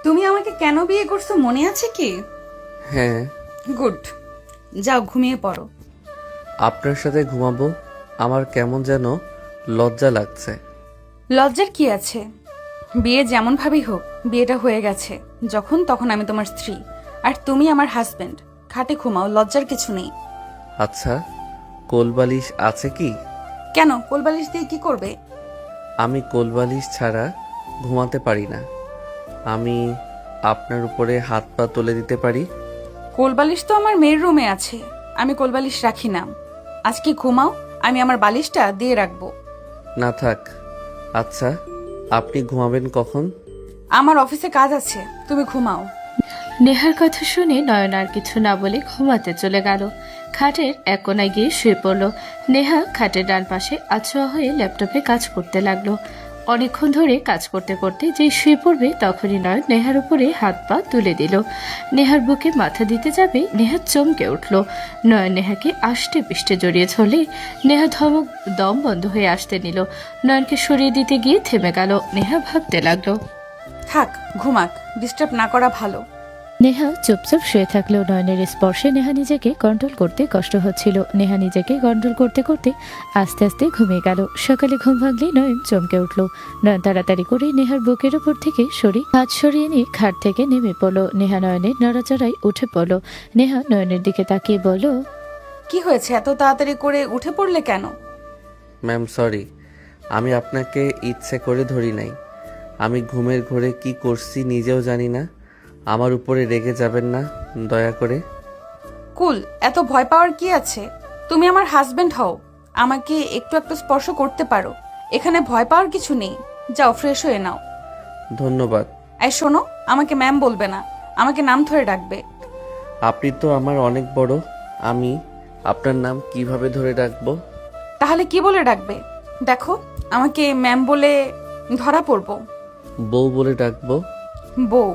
তুমি আমাকে কেন বিয়ে করছো মনে আছে কি? হ্যাঁ। গুড, যাও ঘুমিয়ে পড়ো। আপনার সাথে ঘুমাবো? আমার কেমন যেন লজ্জা লাগছে। লজ্জার কি আছে? বিয়ে যেমন ভাবেই হোক, বিয়েটা হয়ে গেছে। যখন তখন আমি তোমার স্ত্রী, আর তুমি আমার হাজবেন্ড। খাটে ঘুমাও, লজ্জার কিছু নেই। আচ্ছা, কোলবালিশ আছে কি? কেন, কোলবালিশ দিয়ে কি করবে? আমি কোলবালিশ ছাড়া ঘুমাতে পারি না। আমি আপনার উপরে হাত পা তুলে দিতে পারি। কোলবালিশ তো আমার মেয়ের রুমে আছে, আমি কোলবালিশ রাখি না। আজকে ঘুমাও, আমি আমার বালিশটা দিয়ে রাখবো। না থাক। আচ্ছা, আপনি ঘুমাবেন কখন? আমার অফিসে কাজ আছে, তুমি ঘুমাও। নেহার কথা শুনে নয়ন আর কিছু না বলে ঘুমাতে চলে গেল। খাটের এক কোনায় গিয়ে শুয়ে পড়ল। নেহা খাটের ডান পাশে আছোয়া হয়ে ল্যাপটপে কাজ করতে লাগলো। অনেকক্ষণ ধরে কাজ করতে করতে যেই শুয়ে পড়বে তখনই নয়ন নেহার উপরে হাত পা তুলে দিল। নেহার বুকে মাথা দিতে যাবে, নেহা চমকে উঠল। নয়ন নেহাকে আষ্টে পিষ্টে জড়িয়ে ধরলে নেহা ধমক দম বন্ধ হয়ে আসতে নিল। নয়নকে সরিয়ে দিতে গিয়ে থেমে গেল। নেহা ভাবতে লাগলো। থাক, ঘুমাক, ডিস্টার্ব না করা ভালো। নেহা চুপচাপ শুয়ে থাকলেও নয়নের স্পর্শে নেহা নিজেকে কন্ট্রোল করতে কষ্ট হচ্ছিল। নেহা নিজেকে কন্ট্রোল করতে করতে আস্তে আস্তে ঘুমিয়ে গেল। সকালে ঘুম ভাঙলেই নয়ন চমকে উঠল। নয়ন তাড়াতাড়ি করে নেহার বুকের ওপর থেকে হাত সরিয়ে নিয়ে খাট থেকে নেমে পড়ল। নেহা নয়নের নড়াচড়ায় উঠে পড়ল। নেহা নয়নের দিকে তাকিয়ে বলল, কি হয়েছে, এত তাড়াতাড়ি করে উঠে পড়লে কেন? ম্যাম সরি, আমি আপনাকে ইচ্ছে করে ধরি নাই। আমি ঘুমের ঘোরে কি করছি নিজেও জানি না। আমার উপরে রেগে যাবেন না দয়া করে। কুল, এত ভয় পাওয়ার কি আছে? তুমি আমার হাজবেন্ড হও, আমাকে একটু একটু স্পর্শ করতে পারো। এখানে ভয় পাওয়ার কিছু নেই। যাও ফ্রেশ হয়ে নাও। ধন্যবাদ। এই শোনো, আমাকে ম্যাম বলবে না, আমাকে নাম ধরে ডাকবে। আপনি তো আমার অনেক বড়, আমি আপনার নাম কিভাবে ধরে রাখবো? তাহলে কি বলে ডাকবে? দেখো, আমাকে ম্যাম বলে ধরা পড়বো। বউ বলে ডাকবো। বউ?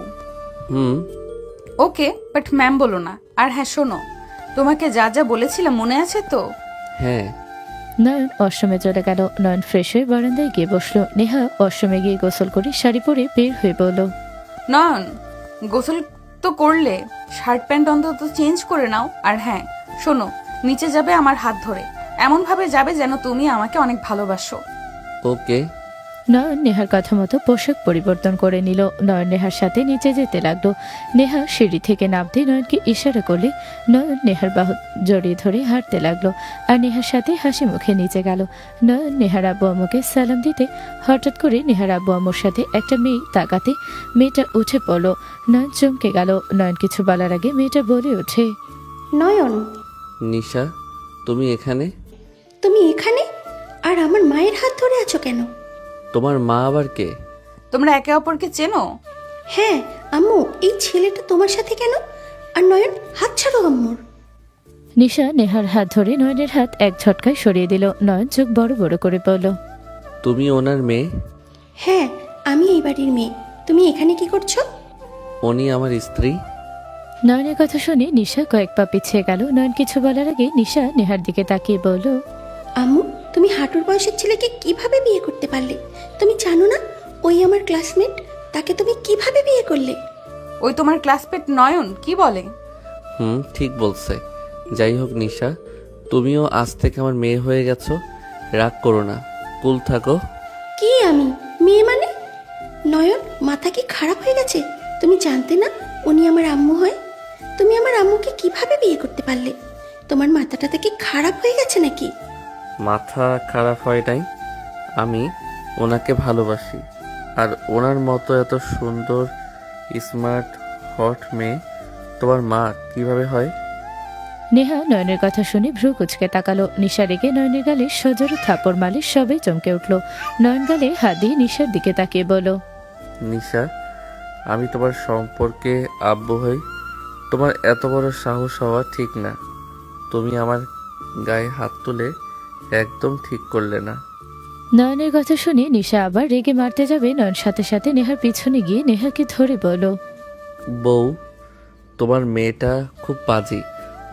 হুম। ওকে, বাট ম্যাম বলো না। আর হ্যাঁ শোনো, তোমাকে যা যা বলেছিলাম মনে আছে তো? হ্যাঁ। নয়ন ওয়াশরুমে চলে গেল। নয়ন ফ্রেশ হয়ে বারান্দায় গিয়ে বসলো। নেহা ওয়াশরুমে গিয়ে গোসল করে শাড়ি পরে বের হয়ে বলল, নয়ন, গোসল তো করলে, শার্ট প্যান্ট অন্তত চেঞ্জ করে নাও। আর হ্যাঁ শোনো, নিচে যাবে আমার হাত ধরে, এমন ভাবে যাবে যেন তুমি আমাকে অনেক ভালোবাসো। ওকে। নয়ন নেহার কথা মতো পোশাক পরিবর্তন করে নিল। নয়ন নেহার সাথে নিচে যেতে লাগলো। নেহা সিঁড়ি থেকে নামতে নয়নকে ইশারা করলে নয়ন নেহার বাহু জড়িয়ে ধরে হাঁটতে লাগলো আর নেহার সাথে হাসি মুখে নিচে গেল। নয়ন নেহার আব্বু আম্মুকে সালাম দিতে হঠাৎ করে নেহার আব্বু আম্মুর সাথে একটা মেয়ে তাকাতে মেয়েটা উঠে পড়লো। নয়ন চমকে গেল। নয়ন কিছু বলার আগে মেয়েটা বলে ওঠে, নয়ন, নিশা, তুমি এখানে? তুমি এখানে? আর আমার মায়ের হাত ধরে আছো কেন? তোমার মা আবার কে? তোমরা একে অপরকে চেনো? হ্যাঁ আম্মু, এই ছেলেটা তোমার সাথে কেন? আর নয়ন, হাত ছাড়ো আম্মুর। নিশা নেহার হাত ধরে নয়নের হাত এক ঝটকায় সরিয়ে দিল। নয়ন চোখ বড় বড় করে বলল, তুমি ওনার মেয়ে? হ্যাঁ, আমি এই বাড়ির মেয়ে। তুমি এখানে কি করছো? উনি আমার স্ত্রী। নয়নের কথা শুনে নিশা কয়েক পা পিছিয়ে গেল। নয়ন কিছু বলার আগে নিশা নেহার দিকে তাকিয়ে বলল, আম্মু, তুমি হাঁটুর বয়সের ছেলেকে কিভাবে বিয়ে করতে পারলে? তুমি জানো না ওই আমার ক্লাসমেট? তাকে তুমি কিভাবে বিয়ে করলে? ওই তোমার ক্লাসমেট নয়ন কি বলে? হুম, ঠিক বলছে। যাই হোক নিশা, তুমিও আজ থেকে আমার মেয়ে হয়ে গেছো। রাগ করো না, কুল থাকো। কি আমি মেয়ে মানে? নয়ন, মাথা কি খারাপ হয়ে গেছে? তুমি জানতে না উনি আমার আম্মু হয়? তুমি আমার আম্মুকে কিভাবে বিয়ে করতে পারলে? তোমার মাথাটা কি খারাপ হয়ে গেছে নাকি? মাথা খারাপ হয় নাই, আমি ওনাকে ভালোবাসি। আর ওনার মতো এত সুন্দর স্মার্ট হট মেয়ে তোমার মা কিভাবে হয়? নেহা নয়নের কথা শুনে ভ্রু কুচকে তাকালো। নিশা রেগে নয়নের গালে সজোরে থাপড় মারলে সবাই চমকে উঠল। নয়ন গালে হাত দিয়ে নিশার দিকে তাকিয়ে বলল, নিশা, আমি তোমার সম্পর্কে আব্বু হই? তোমার এত বড় সাহস হওয়া ঠিক না। তুমি আমার গায়ে হাত তুলে একদম ঠিক করলে না। নয়নের কথা শুনে নিশা আবার রেগে মারতে যাবে। নয়ন সাথে সাথে নেহার পিছনে গিয়ে নেহাকে ধরে বলল, বউ, তোমার মেয়েটা খুব পাজি।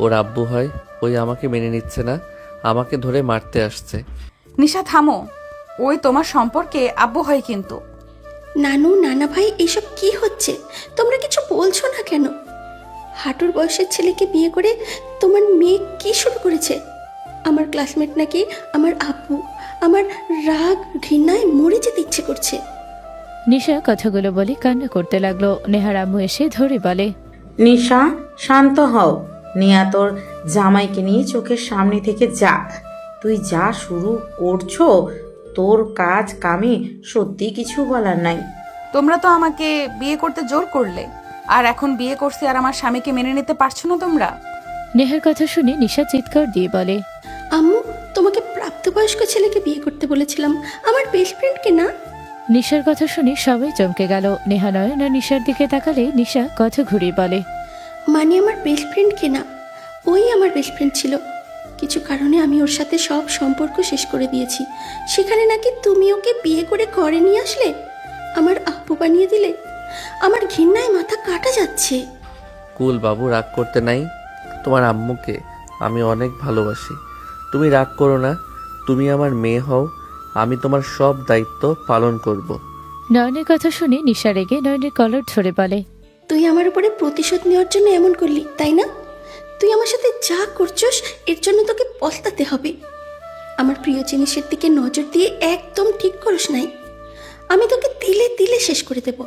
ওর আব্বু হয়, ওই আমাকে মেনে নিচ্ছে না, আমাকে ধরে মারতে আসছে। নিশা থামো, ওই তোমার সম্পর্কে আব্বু হয় কিন্তু। নানু, নানা ভাই, এসব কি হচ্ছে? হাঁটুর বয়সের ছেলেকে বিয়ে করে তোমার মেয়ে কি শুরু করেছে? আমার ক্লাসমেট নাকি আমার আব্বু। আমার রাগ ঘৃণায় মরে যেতে ইচ্ছে করছে। নিশা কথাগুলো বলে কান্না করতে লাগলো। নেহার আম্মু এসে ধরে বলে, নিশা, শান্ত হও। নিয়া তোর জামাইকে নিয়ে চোখের সামনে থেকে যাক। তুই যা শুরু করছো, তোর কাজ কামে সত্যি কিছু বলার নাই। তোমরা তো আমাকে বিয়ে করতে জোর করলে, আর এখন বিয়ে করছি আর আমার স্বামীকে মেনে নিতে পারছো না তোমরা? নেহার কথা শুনে নিশা চিৎকার দিয়ে বলে, আম্মু, তোমাকে প্রাপ্তবয়স্ক ছেলেকে বিয়ে করতে বলেছিলাম, আমার বেস্ট ফ্রেন্ডকে না। নিশার কথা শুনে সবাই চমকে গেল। নেহা নয়ন আর নিশার দিকে তাকালে নিশা কথা ঘুরিয়ে বলে, মানে আমার বেস্ট ফ্রেন্ডকে না, ওই আমার বেস্ট ফ্রেন্ড ছিল। কিছু কারণে আমি ওর সাথে সব সম্পর্ক শেষ করে দিয়েছি। সেখানে নাকি তুমি ওকে বিয়ে করে ঘরে নিয়ে আসলে, আমার আব্বু বানিয়ে দিলে। আমার ঘৃণায় মাথা কাটা যাচ্ছে। কুল বাবু, রাগ করতে নাই। তোমার আম্মুকে আমি অনেক ভালোবাসি, তুমি রাগ করো না। তুমি আমার মেয়ে হও, আমি তোমার সব দায়িত্ব পালন করব। নয়নের কথা শুনে নিশা রেগে নয়নের কলার ধরে বলে, তুই আমার উপরে প্রতিশোধ নেওয়ার জন্য এমন করলি, তাই না? তুই আমার সাথে যা করছস এর জন্য তোকে পস্তাতে হবে। আমার প্রিয় জিনিসের দিকে নজর দিয়ে একদম ঠিক করিস নাই। আমি তোকে তিলে তিলে শেষ করে দেব।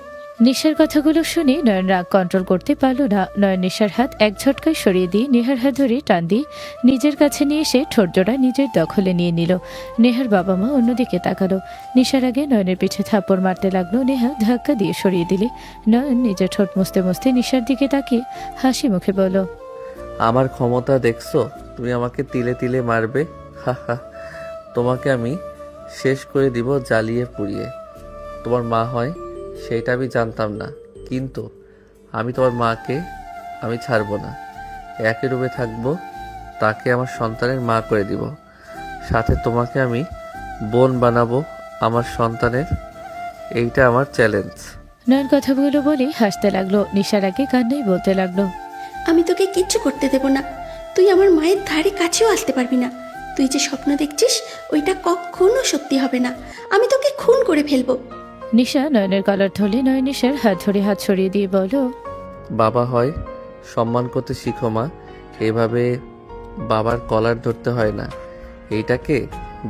নিশার কথাগুলো শুনে নয়ন রাগ কন্ট্রোল করতে পারল না। নয়ন নিশার হাত এক ঝটকায় সরিয়ে দিয়ে নেহার হাত ধরে টান দিয়ে নিজের কাছে নিয়ে এসে ঠোঁটজোড়া নিজের দখলে নিয়ে নিল। নেহার বাবা মা অন্যদিকে তাকালো। নিশার আগে নয়নের পিছে থাপ্পড় মারতে লাগলো। নেহা ধাক্কা দিয়ে সরিয়ে দিলে নয়ন নিজের ঠোঁট মুছতে মুছতে নিশার দিকে তাকিয়ে হাসি মুখে বলল, আমার ক্ষমতা দেখছো? তুমি আমাকে তিলে তিলে মারবে? হা হা, তোমাকে আমি শেষ করে দিব জ্বালিয়ে পুড়িয়ে। তোমার মা হয় সেটা আমি জানতাম না, কিন্তু আমি তোমার মাকে আমি ছাড়বো না। একই রূপে থাকবো, তাকে আমার সন্তানের মা করে দিব। সাথে তোমাকে আমি বোন বানাবো আমার সন্তানের। এইটা আমার চ্যালেঞ্জ। নয়ন কথাগুলো বলে হাসতে লাগলো। নিশার আগে কান্নাই বলতে লাগলো, আমি তোকে কিচ্ছু করতে দেব না। তুই আমার মায়ের ধারে কাছেও আসতে পারবি না। তুই যে স্বপ্ন দেখছিস ওইটা কখনো সত্যি হবে না। আমি তোকে খুন করে ফেলবো। নিশা নয়নের কলার ধরে নয়ন নিশার হাত ধরে হাত সরিয়ে দিয়ে বলল, বাবা হয় সম্মান করতে শিখো মা, এভাবে বাবার কলার ধরতে হয় না, এইটাকে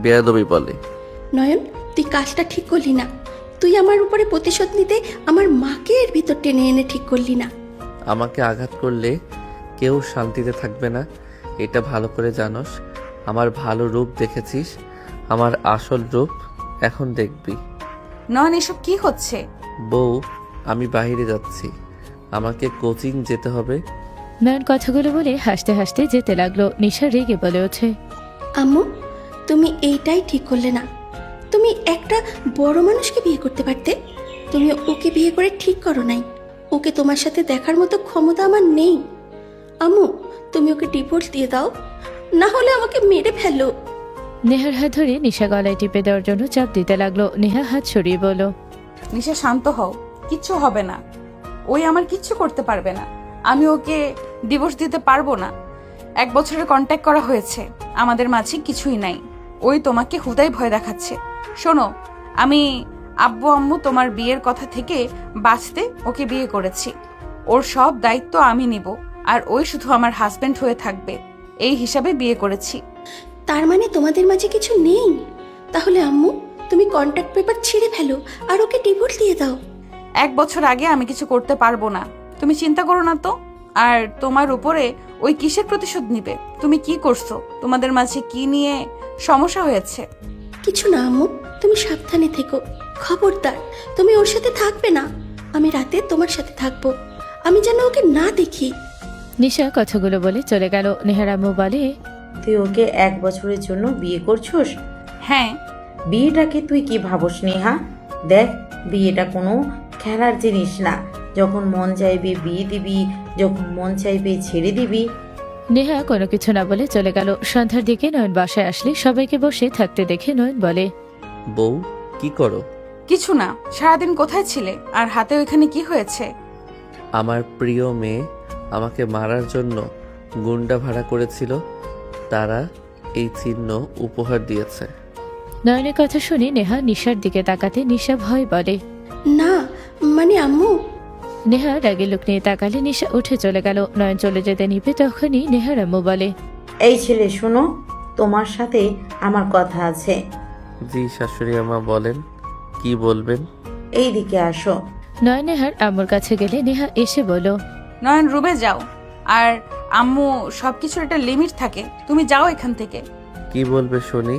বেয়াদবি বলে। নয়ন, তুই কাজটা ঠিক করলি না। তুই আমার উপরে প্রতিশোধ নিতে আমার মাকে এর ভিতর টেনে এনে ঠিক করলি না। আমাকে আঘাত করলে কেউ শান্তিতে থাকবে না, এটা ভালো করে জানোস। আমার ভালো রূপ দেখেছিস, আমার আসল রূপ এখন দেখবি। নয়ন, এসব কি হচ্ছে? বউ, আমি বাইরে যাচ্ছি, আমাকে কোচিং যেতে হবে। নয়ন কথাগুলো বলে হাসতে হাসতে যেতে লাগলো। নিশা রেগে বলে ওঠে, আম্মু, তুমি এইটাই ঠিক করলে না। তুমি একটা বড় মানুষকে বিয়ে করতে পারতে। তুমি ওকে বিয়ে করে ঠিক করো নাই। ওকে তোমার সাথে দেখার মতো ক্ষমতা আমার নেই। আম্মু, তুমি ওকে ডিভোর্স দিয়ে দাও, না হলে আমাকে মেরে ফেলো। নেহার হাত ধরে নিশা গলায় টিপে দেওয়ার জন্য চাপ দিতে লাগলো। নেহা হাত সরিয়ে বলল, নিশা, শান্ত হও, কিচ্ছু হবে না। ওই আমার কিচ্ছু করতে পারবে না। আমি ওকে ডিভোর্স দিতে পারবো না। 1 বছরের কন্ট্যাক্ট করা হয়েছে, আমাদের মাঝে কিছুই নাই। ওই তোমাকে হুদাই ভয় দেখাচ্ছে। শোনো, আমি আব্বু আম্মু তোমার বিয়ের কথা থেকে বাঁচতে ওকে বিয়ে করেছি। ওর সব দায়িত্ব আমি নিব, আর ওই শুধু আমার হাজবেন্ড হয়ে থাকবে, এই হিসাবে বিয়ে করেছি। তার মানে তোমাদের মাঝে কিছু নেই? তাহলে আম্মু, তুমি কন্ট্যাক্ট পেপার ছিঁড়ে ফেলো আর ওকে ডিভোর্স দিয়ে দাও। 1 বছর আগে আমি কিছু করতে পারবো না, তুমি চিন্তা করো না তো। আর তোমার উপরে ওই কিসের প্রতিশোধ নিবে? তুমি কি করছো? তোমাদের মাঝে কি নিয়ে সমস্যা হয়েছে? কিছু না আম্মু, তুমি সাবধানে থেকো। খবরদার, তুমি ওর সাথে থাকবে না। আমি রাতে তোমার সাথে থাকবো, আমি যেন ওকে না দেখি। নিশা কথাগুলো বলে চলে গেল। নেহার আম্মু বলে, তুই ওকে 1 বছরের জন্য বিয়ে করছস? হ্যাঁ। বিয়েটাকে তুই কি ভাবস নেহা? দেখ, বিয়েটা কোনো খেলার জিনিস না। যখন মন চাইবে বিয়ে দিবি, যখন মন চাইবে ছেড়ে দিবি। নেহা কোনো কিছু না বলে চলে গেল। সন্ধ্যার দিকে নয়ন বাসায় আসলে সবাইকে বসে থাকতে দেখে নয়ন বলে, বউ, কি করো? কিছু না, সারাদিন কোথায় ছিলে? আর হাতে ওইখানে কি হয়েছে? আমার প্রিয় মেয়ে আমাকে মারার জন্য গুন্ডা ভাড়া করেছিল, তারা এই চিহ্ন উপহার দিয়েছে। নয়নের কথা শুনে নেহা নিশার দিকে তাকাতে নিশা ভয় বলে, না, মানে আম্মু, নেহা রাগে লোক নিয়ে তাকালে নিশা উঠে চলে গেল। নয়ন চলে যেতে নিবে তখনই নেহার আম্মু বলে, এই ছেলে শোনো, তোমার সাথে আমার কথা আছে। জি শাশুড়ি আমা, বলেন কি বলবেন। এই দিকে আসো। নয়ন নেহার আম্মুর কাছে গেলে নেহা এসে বলল, নয়ন, রুমে যাও। আর আম্মু, সবকিছুর একটা লিমিট থাকে, তুমি যাও এখান থেকে। কি বলবে শুনি।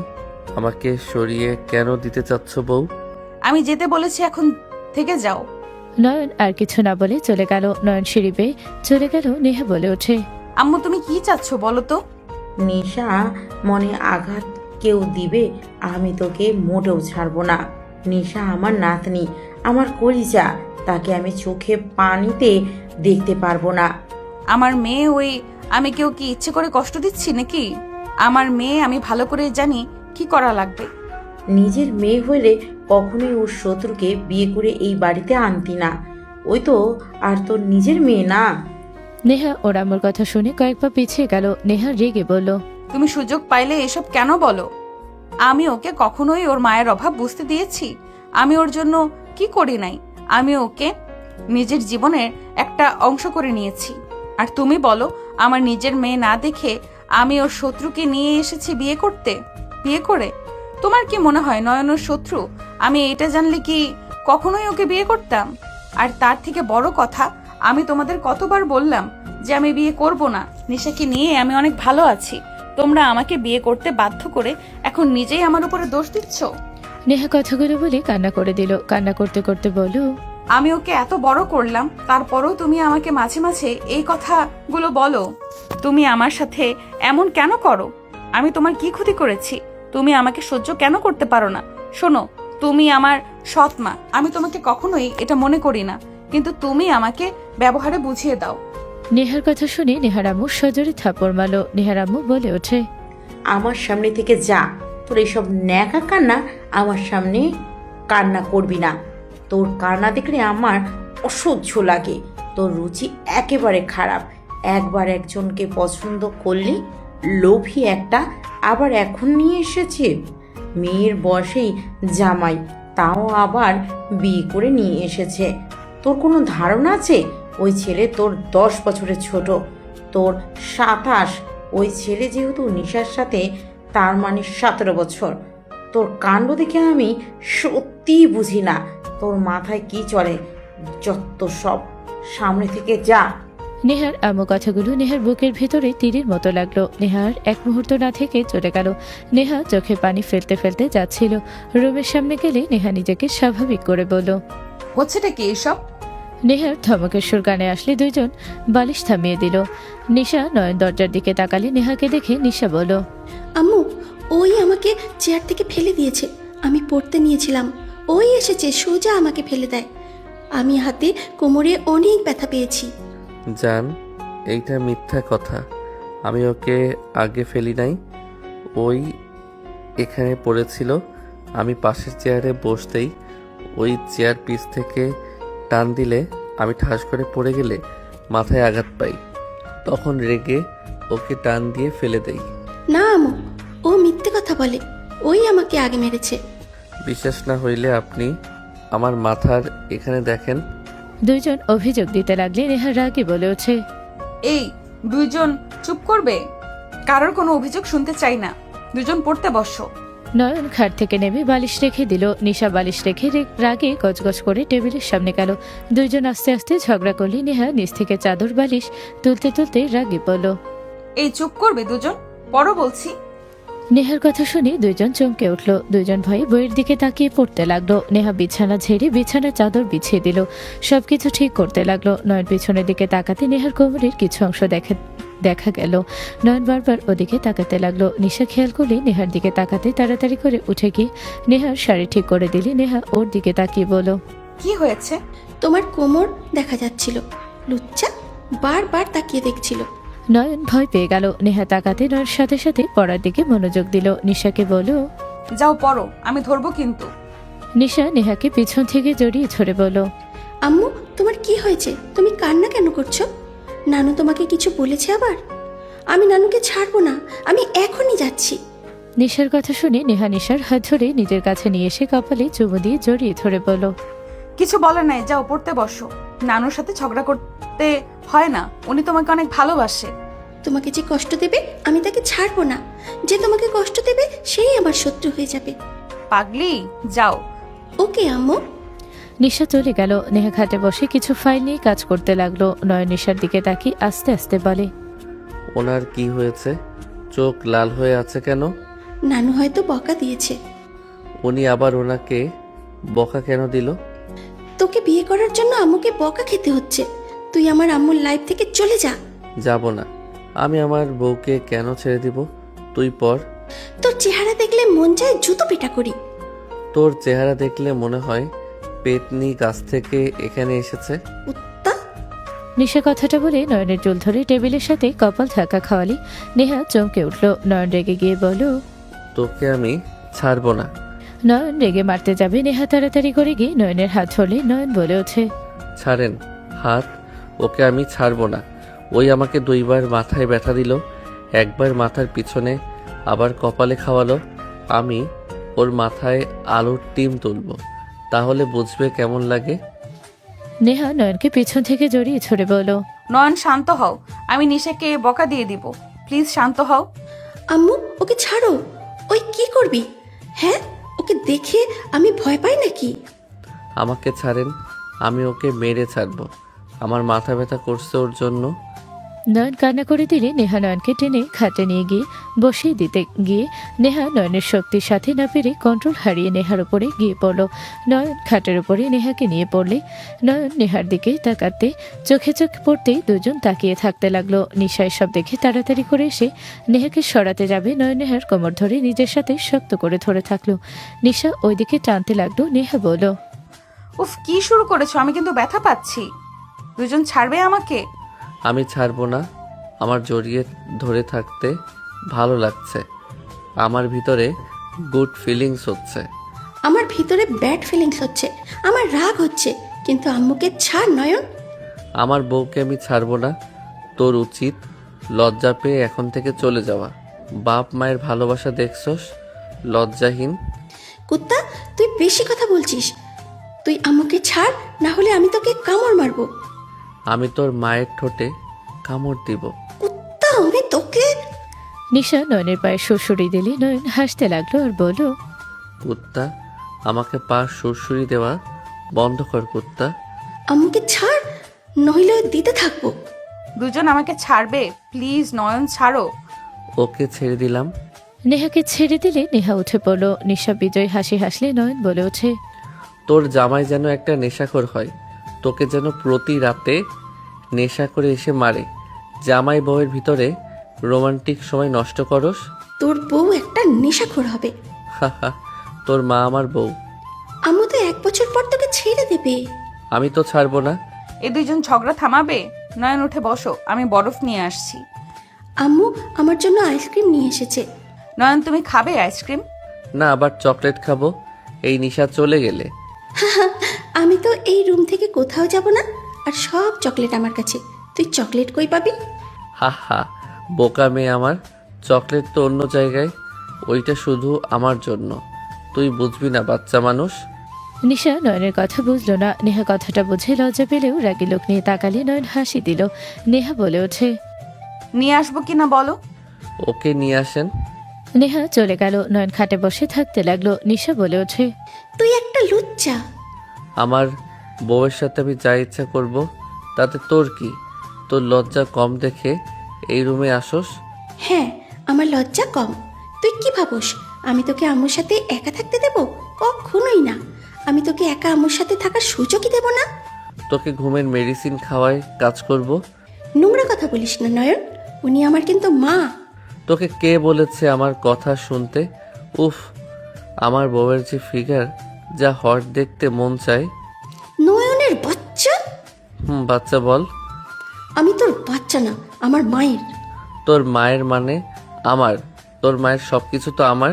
আমাকে সরিয়ে কেন দিতে চাচ্ছ বউ? আমি যেতে বলেছি, এখন থেকে যাও। নয়ন আর কিছু না বলে চলে গেল। নয়ন সিঁড়ি বেয়ে চলে গেল। নেহা বলে ওঠে, আম্মু, তুমি কি চাচ্ছ বলো তো? নিশা, মনে আঘাত কেউ দিবে, আমি তোকে মোটেও ছাড়বো না। নিশা আমার নাতনি, আমার কলিজা, তাকে আমি চোখে পানিতে দেখতে পারবো না। আমার মেয়ে, আমি কেউ কি ইচ্ছে করে কষ্ট দিচ্ছি নাকি? আমার মেয়ে, আমি ভালো করে জানি কি করা লাগবে। নিজের মেয়ে হলে কখনোই ওর শত্রুকে বিয়ে করে এই বাড়িতে আনতি না। ওই তো আর তোর নিজের মেয়ে না। নেহা ওর আম্মুর কথা শুনে কয়েক পা পিছিয়ে গেল। নেহা রেগে বলল, তুমি সুযোগ পাইলে এসব কেন বলো? আমি ওকে কখনোই ওর মায়ের অভাব বুঝতে দিয়েছি? আমি ওর জন্য কি করি নাই? আমি ওকে নিজের জীবনের একটা অংশ করে নিয়েছি। আর তুমি বলো, আমার নিজের মেয়ে না দেখে আমি ওর শত্রুকে নিয়ে এসেছি বিয়ে করতে। বিয়ে করে তোমার কি মনে হয় নয়নের শত্রু? আমি এটা জানলে কি কখনোই ওকে বিয়ে করতাম? আর তার থেকে বড় কথা, আমি তোমাদের কতবার বললাম যে আমি বিয়ে করব না। নিশাকে নিয়ে আমি অনেক ভালো আছি। তোমরা আমাকে বিয়ে করতে বাধ্য করে এখন নিজেই আমার উপরে দোষ দিচ্ছ। নেহা কথাগুলো বলে কান্না করে দিল। কান্না করতে করতে বলল, আমি ওকে এত বড় করলাম, তারপরও তুমি আমাকে মাঝে মাঝে এই কথাগুলো বলো। তুমি আমার সাথে এমন কেন করো? আমি তোমার কি ক্ষতি করেছি? তুমি আমাকে সহ্য কেন করতে পারো না? শোনো, তুমি আমার সৎ মা, আমি তোমাকে কখনোই এটা মনে করি না, কিন্তু তুমি আমাকে ব্যবহারে বুঝিয়ে দাও। নেহার কথা শুনে নেহার আম্মু সজোরে থাপড় মারল। নেহার আম্মু বলে ওঠে, আমার সামনে থেকে যা। তোর এইসব ন্যাকা কান্না আমার সামনে কান্না করবি না। তোর কান্না দেখলে আমার অসহ্য লাগে। তোর রুচি একেবারে খারাপ। একবার একজনকে পছন্দ করলি, লোভী একটা, আবার এখন নিয়ে এসেছে মেয়ের বয়সেই জামাই, তাও আবার বিয়ে করে নিয়ে এসেছে। তোর কোনো ধারণা আছে ওই ছেলে তোর 10 বছরের ছোট, তোর 27। ওই ছেলে যেহেতু নিশার সাথে, তার মানে 17 বছর। তোর কাণ্ড দেখে আমি সত্যিই বুঝি না তোর মাথায় কি চলে। যত সব, সামনে থেকে যা। নেহার আম্মু কথাগুলো নেহার বুকের ভেতরে তীরের মতো লাগলো। নেহার এক মুহূর্ত না থেকে চলে গেল। নেহা চোখে পানি ফেলতে ফেলতে যাচ্ছিল। রুমের সামনে গেলে নেহা নিজেকে স্বাভাবিক করে বলল, হচ্ছেটা কি এসব? নেহার ধমকের সুর কানে আসলে দুইজন বালিশ থামিয়ে দিল। নিশা নয়ন দরজার দিকে তাকালে নেহাকে দেখে নিশা বলল, আম্মু, ওই আমাকে চেয়ার থেকে ফেলে দিয়েছে। আমি পড়তে নিয়েছিলাম, ওই এসেছে সোজা আমাকে ফেলে দেয়। আমি হাতে কোমরে অনেক ব্যথা পেয়েছি। জান, এইটা মিথ্যা কথা। আমি ওকে আগে ফেলি নাই। ওই এখানে পড়েছিল। আমি পাশের চেয়ারে বসতেই ওই চেয়ার পিছ থেকে টান দিলে আমি ঠাস করে পড়ে গেলে মাথায় আঘাত পাই। তখন রেগে ওকে টান দিয়ে ফেলে দেই। না আম্মু, ও মিথ্যে কথা বলে। ওই আমাকে আগে মেরেছে। বিশ্বাস না হইলে আপনি আমার মাথার এখানে দেখেন। দুইজন অভিযোগ দিতে লাগলে নেহা রাগে বলে ওঠে, এই দুইজন চুপ করবে? কারোর কোনো অভিযোগ শুনতে চাই না। দুজন পড়তে বসো। নয়ন খাট থেকে নেমে বালিশ রেখে দিল। নিশা বালিশ রেখে রাগে গজগজ করে টেবিলের সামনে গেল। দুইজন আস্তে আস্তে ঝগড়া করলে নেহা নিচ থেকে চাদর বালিশ তুলতে তুলতে রাগে বলল, এই চুপ করবে দুজন? পড়ো বলছি। নেহার কথা শুনে দুইজন চমকে উঠল। দুইজন ভাই বইয়ের দিকে তাকিয়ে পড়তে লাগলো। নেহা বিছানা ঝেড়ে বিছানার চাদর বিছিয়ে দিল। সবকিছু ঠিক করতে লাগলো। নয়ন পিছনের দিকে তাকাতে নেহার কোমরের কিছু অংশ দেখা গেল। নয়ন বারবার ওদিকে তাকাতে লাগলো। নিশা খেয়াল করলে নেহার দিকে তাকাতে তাড়াতাড়ি করে উঠে গিয়ে নেহার শাড়ি ঠিক করে দিলে নেহা ওর দিকে তাকিয়ে বলল, কি হয়েছে? তোমার কোমর দেখা যাচ্ছিল। লুচ্চা বারবার তাকিয়ে দেখছিল। নয়ন ভয় পেয়ে গেল। নেহা তাকাতে নয়নের সাথে সাথে পড়ার দিকে মনোযোগ দিল। নিশাকে বলল, যাও পড়ো, আমি ধরবো কিন্তু। নিশা নেহাকে পিছন থেকে জড়িয়ে ধরে বলল, আম্মু, তোমার কি হয়েছে? তুমি কান্না কেন করছো? নানু তোমাকে কিছু বলেছে আবার? আমি নানুকে ছাড়বো না, আমি এখনই যাচ্ছি। নিশার কথা শুনে নেহা নিশার হাত ধরে নিজের কাছে নিয়ে এসে কপালে চুমু দিয়ে জড়িয়ে ধরে বলল, কিছু বলে নাই, যাও পড়তে বসো। নানুর সাথে ঝগড়া করতে হয় না, উনি তোমাকে অনেক ভালোবাসে। তোমাকে যে কষ্ট দেবে আমি তাকে ছাড়বো না। যে তোমাকে কষ্ট দেবে সেই আমার শত্রু হয়ে যাবে। পাগলি, যাও। ওকে আম্মু। নিশা চলে গেল। নেহা খাটে বসে কিছু ফাইল নিয়ে কাজ করতে লাগলো। নয়ন নিশার দিকে তাকিয়ে আস্তে আস্তে বলে, ওনার কি হয়েছে? চোখ লাল হয়ে আছে কেন? নানু হয়তো বকা দিয়েছে। উনি আবার ওনাকে বকা কেন দিল? তোকে বিয়ে করার জন্য আম্মুকে বকা খেতে হচ্ছে। তুই আমার আম্মুর লাইফ থেকে চলে যা। যাব না। আমি আমার বউকে কেন ছেড়ে দিব? তুই পর। তোর চেহারা দেখলে মন চায় জুতো পেটা করি। তোর চেহারা দেখলে মনে হয় পেতনি গাছ থেকে এখানে এসেছে। কুত্তা। নিশা কথাটা বলে নয়নের চুল ধরে টেবিলের সাথে কপাল ধাক্কা খাওয়ালি। নেহা চমকে উঠল। নয়ন রেগে গিয়ে বলল, তোকে আমি ছাড়বো না। নয়ন রেগে মারতে যাবে। নেহা তাড়াতাড়ি করে গিয়ে নয়নের হাত ধরলে নয়ন বলে ওঠে, ছাড়েন হাত। ওকে আমি ছাড়বো না। ওই আমাকে 2বার মাথায় ব্যথা দিল, একবার মাথার পিছনে, আবার কপালে খাওয়ালো। আমি ওর মাথায় আলুর ডিম তুলবো, তাহলে বুঝবে কেমন লাগে। নেহা নয়নকে পিছন থেকে জড়িয়ে ধরে বলল, নয়ন, শান্ত হও। আমি নিশাকে বকা দিয়ে দিব। প্লিজ শান্ত হও। আম্মু ওকে ছাড়ো। ওই কি করবি? হ্যাঁ, ওকে দেখে আমি ভয় পাই নাকি? আমাকে ছাড়েন, আমি ওকে মেরে ছাড়বো। আমার মাথা ব্যথা করছে ওর জন্য। নয়ন কান্না করে দিলে নেহা নয়নকে টেনে খাটে নিয়ে গিয়ে বসিয়ে দিতে গিয়ে নেহা নয়নের শক্তির সাথে না পেরে কন্ট্রোল হারিয়ে নেহার উপরে গিয়ে পড়ল। নয়ন খাটের উপরে নেহাকে নিয়ে পড়লে নয়ন নেহার দিকে তাকাতে চোখে চোখ পড়তেই দুজন তাকিয়ে থাকতে লাগলো। নিশা এসব দেখে তাড়াতাড়ি করে এসে নেহাকে সরাতে যাবে। নয়ন নেহার কোমর ধরে নিজের সাথে শক্ত করে ধরে থাকলো। নিশা ওইদিকে টানতে লাগলো। নেহা বলল, উফ, কি শুরু করেছো? আমি কিন্তু ব্যথা পাচ্ছি। দুজন ছাড়বে আমাকে? আমি ছাড়বো না। আমার জড়িয়ে ধরে থাকতে ভালো লাগছে। আমার ভিতরে গুড ফিলিংস হচ্ছে। আমার ভিতরে ব্যাড ফিলিংস হচ্ছে। আমার রাগ হচ্ছে। কিন্তু আম্মুকে ছাড় নয়ন। আমার বউকে আমি ছাড়বো না। তোর উচিত লজ্জা পেয়ে এখন থেকে চলে যাওয়া। বাপ মায়ের ভালোবাসা দেখছস? লজ্জাহীন কুত্তা, তুই বেশি কথা বলছিস। তুই আম্মুকে ছাড়, না হলে আমি তোকে কামড় মারবো। আমি তোর মায়ের ঠোঁটে কামড় দিব। কুত্তা, আমি তোকে। নিশা নয়নের পায়ে সুড়সুড়ি দিলে নয়ন হাসতে লাগলো আর বলল, কুত্তা, আমাকে পা সুরসুরি দেওয়া বন্ধ কর কুত্তা। আম্মুকে ছাড়, নইলে দিতে থাকবো। দুজন আমাকে ছাড়বে? প্লিজ নয়ন, ছাড়ো। ওকে ছেড়ে দিলাম। নেহাকে ছেড়ে দিলে নেহা উঠে পড়ল। নিশা বিজয় হাসি হাসলে নয়ন বলে ওঠে, তোর জামাই যেন একটা নেশাখোর হয়। তোকে যেন প্রতি রাতে নেশা করে এসে মারে। জামাই বউয়ের ভিতরে রোমান্টিক সময় নষ্ট করস। তোর বউ একটা নেশাখোর হবে। হাহা, তোর মা আমার বউ। আম্মু তো 1 বছর পর তোকে ছেড়ে দেবে। আমি তো ছাড়বো না। এই দুজন ঝগড়া থামাবে? নয়ন, উঠে বসো, আমি বরফ নিয়ে আসছি। আম্মু আমার জন্য আইসক্রিম নিয়ে এসেছে। নয়ন, তুমি খাবে আইসক্রিম? না, আবার চকলেট খাবো এই নিশা চলে গেলে। আমি তো এই রুম থেকে কোথাও যাব না। আর সব চকলেট আমার কাছে। তুই চকলেট কই পাবি? হাহা, বোকা মেয়ে আমার। চকলেট তো অন্য জায়গায়, ওইটা শুধু আমার জন্য। তুই বুঝবি না, বাচ্চা মানুষ। নিশা নয়নের কথা বুঝলো না। নেহা কথাটা বুঝে লজ্জা পেলেও রাগী লোক নিয়ে তাকালে নয়ন হাসি দিল। নেহা বলে ওঠে, নিয়ে আসবো কিনা বলো? ওকে নিয়ে আসেন। নেহা চলে গেল। নয়ন খাটে বসে থাকতে লাগলো। নিশা বলে ওঠে, তুই একটা লুচ্চা। আমার বউয়ের সাথে আমি যা ইচ্ছা করব, তাতে তোর কি? তোর লজ্জা কম দেখে এই রুমে আসোস? হ্যাঁ, আমার লজ্জা কম। তুই কি ভাবস আমি তোকে আম্মুর সাথে একা থাকতে দেব? কখনোই না। আমি তোকে একা আম্মুর সাথে থাকার সুযোগই দেব না। তোকে ঘুমের মেডিসিন খাওয়ায় কাজ করব। নোংরা কথা বলিস না নয়ন। উনি আমার কিন্তু মা। তোকে কে বলেছে আমার কথা শুনতে? উফ, আমার বউয়ের যে ফিগার, যা হট দেখতে মন চায়। নয়নের বাচ্চা। বাচ্চা বল। আমি তোর বাচ্চা না, আমার মায়ের। তোর মায়ের মানে আমার? তোর মায়ের সব কিছু তো আমার।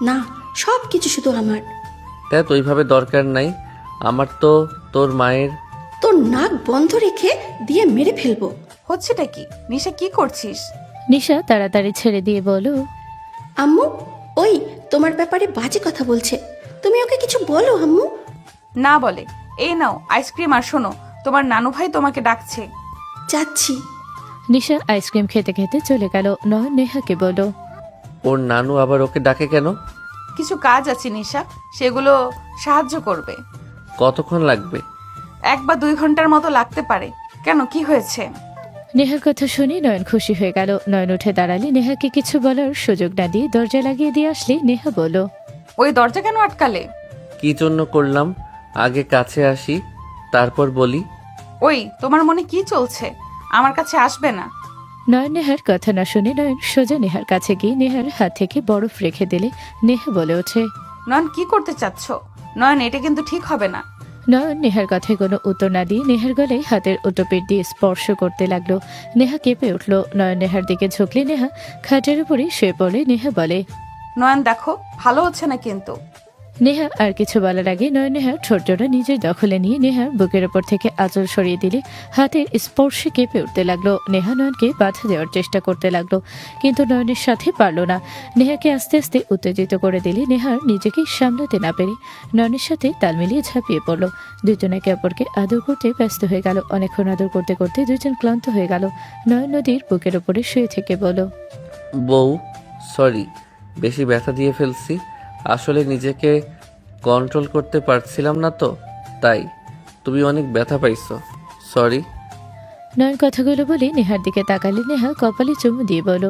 না, সব কিছু শুধু আমার। তাই তো ওইভাবে দরকার নাই। আমার তো তোর মায়ের। তোর নাক বন্ধ রেখে দিয়ে মেরে ফেলবো। হচ্ছেটা কি? নিশা, কি করছিস? নিশা তাড়াতাড়ি ছেড়ে দিয়ে বলো, আম্মু, ওই তোমার ব্যাপারে বাজে কথা বলছে। তুমি ওকে কিছু বলো আম্মু। না বলে। এই নাও আইসক্রিম, আর শোনো, তোমার নানু ভাই তোমাকে ডাকছে। যাচ্ছি। নিশা আইসক্রিম খেতে খেতে চলে গেল। নয়ন নেহাকে বলল, ওর নানু আবার ওকে ডাকে কেন? কিছু কাজ আছে নিশা, সেগুলো সাহায্য করবে। কতক্ষণ লাগবে? 1 বা 2 ঘন্টার মতো লাগতে পারে। কেন, কি হয়েছে? নেহার কথা শুনে নয়ন খুশি হয়ে গেল। নয়ন উঠে দাঁড়ালে নেহাকে কিছু বলার সুযোগ না দিয়ে দরজা লাগিয়ে দিয়ে আসলে নেহা বলল, ওই দরজা কেন আটকালে? কি জন্য করলাম? আগে কাছে আসি, তারপর বলি। ওই, তোমার মনে কি চলছে? আমার কাছে আসবে না। নয়ন নেহার কথা না শুনে নয়ন সোজা নেহার কাছে গিয়ে নেহার হাত থেকে বরফ রেখে দিলে নেহা বলে ওঠে, নয়ন, কি করতে চাচ্ছ? নয়ন, এটা কিন্তু ঠিক হবে না। নয়ন নেহার কথায় কোনো উত্তর না দিয়ে নেহার গলায় হাতের ওটোপিট দিয়ে স্পর্শ করতে লাগলো। নেহা কেঁপে উঠল। নয়ন নেহার দিকে ঝুঁকলে নেহা খাটের উপরে শুয়ে পড়ে। নেহা বলে, নয়ন দেখো, ভালো হচ্ছে না কিন্তু। নেহা আর কিছু বলার আগে নয়ন নেহার ঠোঁটজোড়া নিজের দখলে নিয়ে নেহার বুকের ওপর থেকে আঁচল সরিয়ে দিলে হাতের স্পর্শে কেঁপে উঠতে লাগলো। নেহা নয়নকে বাধা দেওয়ার চেষ্টা করতে লাগলো, কিন্তু নয়নের সাথে পারল না। নেহাকে আস্তে আস্তে উত্তেজিত করে দিলে নেহার নিজেকে সামলাতে না পেরে নয়নের সাথে তাল মিলিয়ে ঝাঁপিয়ে পড়ল। দুজন একে অপরকে আদর করতে ব্যস্ত হয়ে গেল। অনেকক্ষণ আদর করতে করতে দুজন ক্লান্ত হয়ে গেল। নয়ন নদীর বুকের ওপরে শুয়ে থেকে বলল, বউ, সরি, বেশি ব্যথা দিয়ে ফেলছি। আসলে নিজেকে কন্ট্রোল করতে পারছিলাম না তো, তাই। তুমি অনেক ব্যথা পাইছো, সরি। নয়ন কথাগুলো বলে নেহার দিকে তাকালে নেহা কপালে চুমু দিয়ে বলল,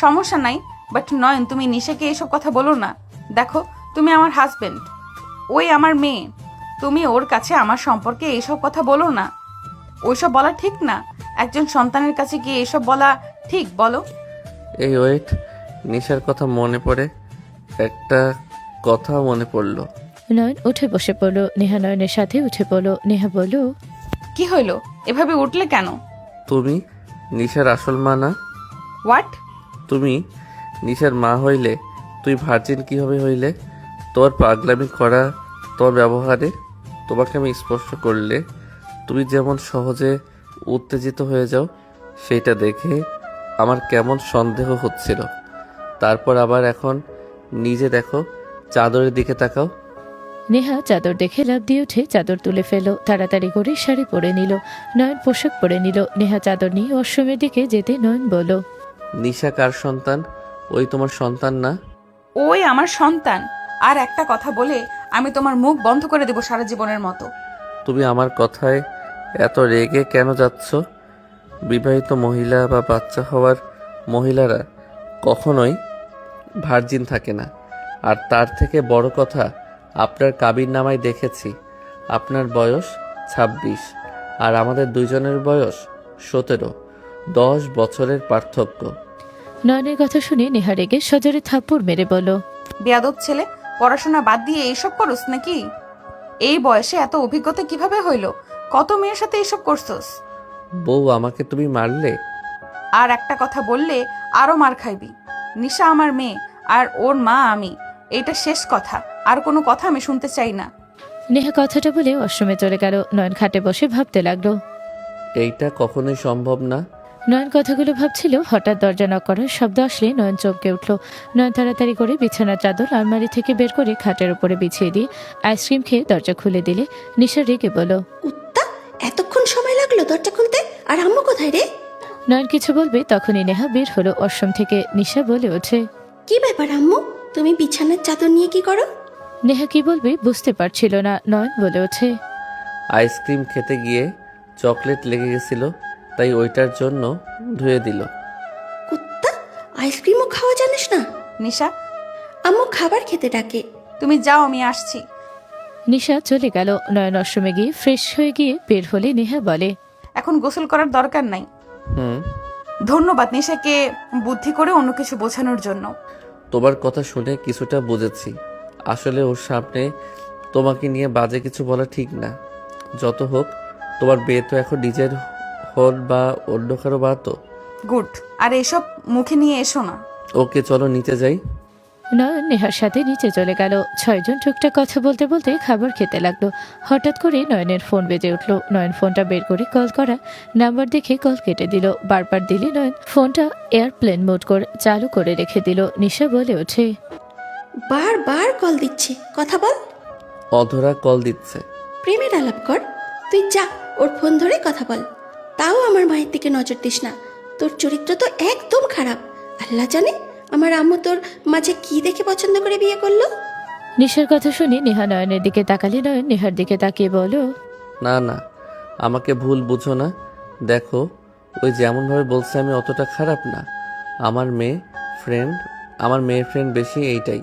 সমস্যা নাই, বাট নয়ন, তুমি নিশাকে এসব কথা বলো না। দেখো, তুমি আমার হাজবেন্ড, ওই আমার মেয়ে। তুমি ওর কাছে আমার সম্পর্কে এইসব কথা বলো না। ওইসব বলা ঠিক না। একজন সন্তানের কাছে গিয়ে এসব বলা ঠিক? বলো। এই ওয়েট, নিশার কথা মনে পড়ে, একটা কথা মনে পড়লো। নয়ন উঠে বসে পড়ল। নেহা নয়নের সাথে উঠে পড়ল। নেহা বলল, কি হইলো? এভাবে উঠলে কেন? তুমি নিশার আসল মা না? হোয়াট? তুমি নিশার মা হইলে তুই ভার্জিন কিভাবে হইলে? তোর পাগলামি করা, তোর ব্যবহারে তোমাকে আমি স্পর্শ করলে তুমি যেমন সহজে উত্তেজিত হয়ে যাও, সেটা দেখে আমার কেমন সন্দেহ হচ্ছিল। তারপর আবার এখন নিজে দেখো, চাদরের দিকে তাকাও। নেহা চাদর দেখে লাফ দিয়ে উঠে চাদর তুলে ফেলল। তাড়াতাড়ি করে শাড়ি পরে নিল। নয়ন পোশাক পরে নিল। নেহা চাদর নিয়ে অশ্রমের দিকে যেতে নয়ন বলল, নিশা কার সন্তান? ওই তোমার সন্তান না? ওই আমার সন্তান। আর একটা কথা বলে আমি তোমার মুখ বন্ধ করে দেব সারা জীবনের মতো। তুমি আমার কথায় এত রেগে কেন যাচ্ছ? বিবাহিত মহিলা বা বাচ্চা হওয়ার মহিলারা কখনোই ভার্জিন থাকে না। আর তার থেকে বড় কথা, আপনার কাবিননামায় দেখেছি আপনার বয়স 26 আর আমাদের দুইজনের বয়স 17। 10 বছরের পার্থক্য। নয়নের কথা শুনে নেহা রেগে সজোরে থাপ্পড় মেরে বলল, বেয়াদব ছেলে, পড়াশোনা বাদ দিয়ে এইসব করস নাকি? এই বয়সে এত অভিজ্ঞতা কিভাবে হইলো? কত মেয়ের সাথে এইসব করছস? বউ, আমাকে তুমি মারলে? আর একটা কথা বললে আরো মার খাইবি। নিশা আমার মেয়ে, আর ওর মা আমি। এইটা শেষ কথা। আর কোনো কথা আমি শুনতে চাই না। নেহা কথাটা বলে অশ্রমে চলে গেল। নয়ন খাটে বসে ভাবতে লাগলো। এইটা কখনোই সম্ভব না। নয়ন কথাগুলো ভাবছিল, হঠাৎ দরজা নক করার শব্দ আসলে নয়ন চমকে উঠল। নয়ন তাড়াতাড়ি করে বিছানার চাদর আলমারি থেকে বের করে খাটের উপরে বিছিয়ে দিয়ে আইসক্রিম খেয়ে দরজা খুলে দিলে নিশা রেগে বলল, উত্তা, এতক্ষণ সময় লাগলো দরজা খুলতে? আর আম্মু কোথায় রে? নয়ন কিছু বলবে তখনই নেহা বের হলো অশ্রম থেকে। নিশা বলে ওঠে, কি ব্যাপার আম্মু, তুমি বিছানার চাদর নিয়ে কি করো? নেহা কি বলবে বুঝতে পারছিল না। নয়ন বলে ওঠে, আইসক্রিম খেতে গিয়ে চকলেট লেগে গেছিল, তাই ওইটার জন্য ধুয়ে দিল। কুত্তা, আইসক্রিমও খাওয়া জানিস না? নিশা, আম্মু খাবার খেতে ডাকে। তুমি যাও, আমি আসছি। নিশা চলে গেল। নয়ন অশ্রমে গিয়ে ফ্রেশ হয়ে গিয়ে বের হলে নেহা বলে, এখন গোসল করার দরকার নাই। হুম, ধন্যবাদ নিশাকে বুদ্ধি করে অন্য কিছু বোঝানোর জন্য। তোমার কথা শুনে কিছুটা বুঝেছি। আসলে ওর সামনে তোমাকে নিয়ে বাজে কিছু বলা ঠিক না। যত হোক, তোমার বিয়ে তো এখন নিজের হল বা অন্য কারো বা তো। গুড। আর এসব মুখে নিয়ে এসো না। ওকে, চলো নিচে যাই। নয়ন নেহার সাথে নিচে চলে গেল। 6 জন টুকটাক কথা বলতে বলতে খাবার খেতে লাগলো। হঠাৎ করে নয়নের ফোন বেজে উঠলো। নয়ন ফোনটা বের করে কল করা নাম্বার দেখে কল কেটে দিল। বারবার দিলে নয়ন ফোনটা এয়ারপ্লেন মোড করে চালু করে রেখে দিল। নিশা বলে ওঠে, বারবার কল দিচ্ছে, কথা বল। অধরা কল দিচ্ছে। প্রেমের আলাপ কর। তুই যা, ওর ফোন ধরে কথা বল। তাও আমার মায়ের দিকে নজর দিস না। তোর চরিত্র তো একদম খারাপ। আল্লাহ জানে আমার আম্মু তোর মাঝে কি দেখে পছন্দ করে বিয়ে করলো। নিশার কথা শুনে নেহা নয়নের দিকে তাকালে নয়ন নেহার দিকে তাকিয়ে বলো, না না, আমাকে ভুল বুঝো না। দেখো, ওই যেমনভাবে বলছে আমি অতটা খারাপ না। আমার মেয়ের ফ্রেন্ড বেশি, এইটাই।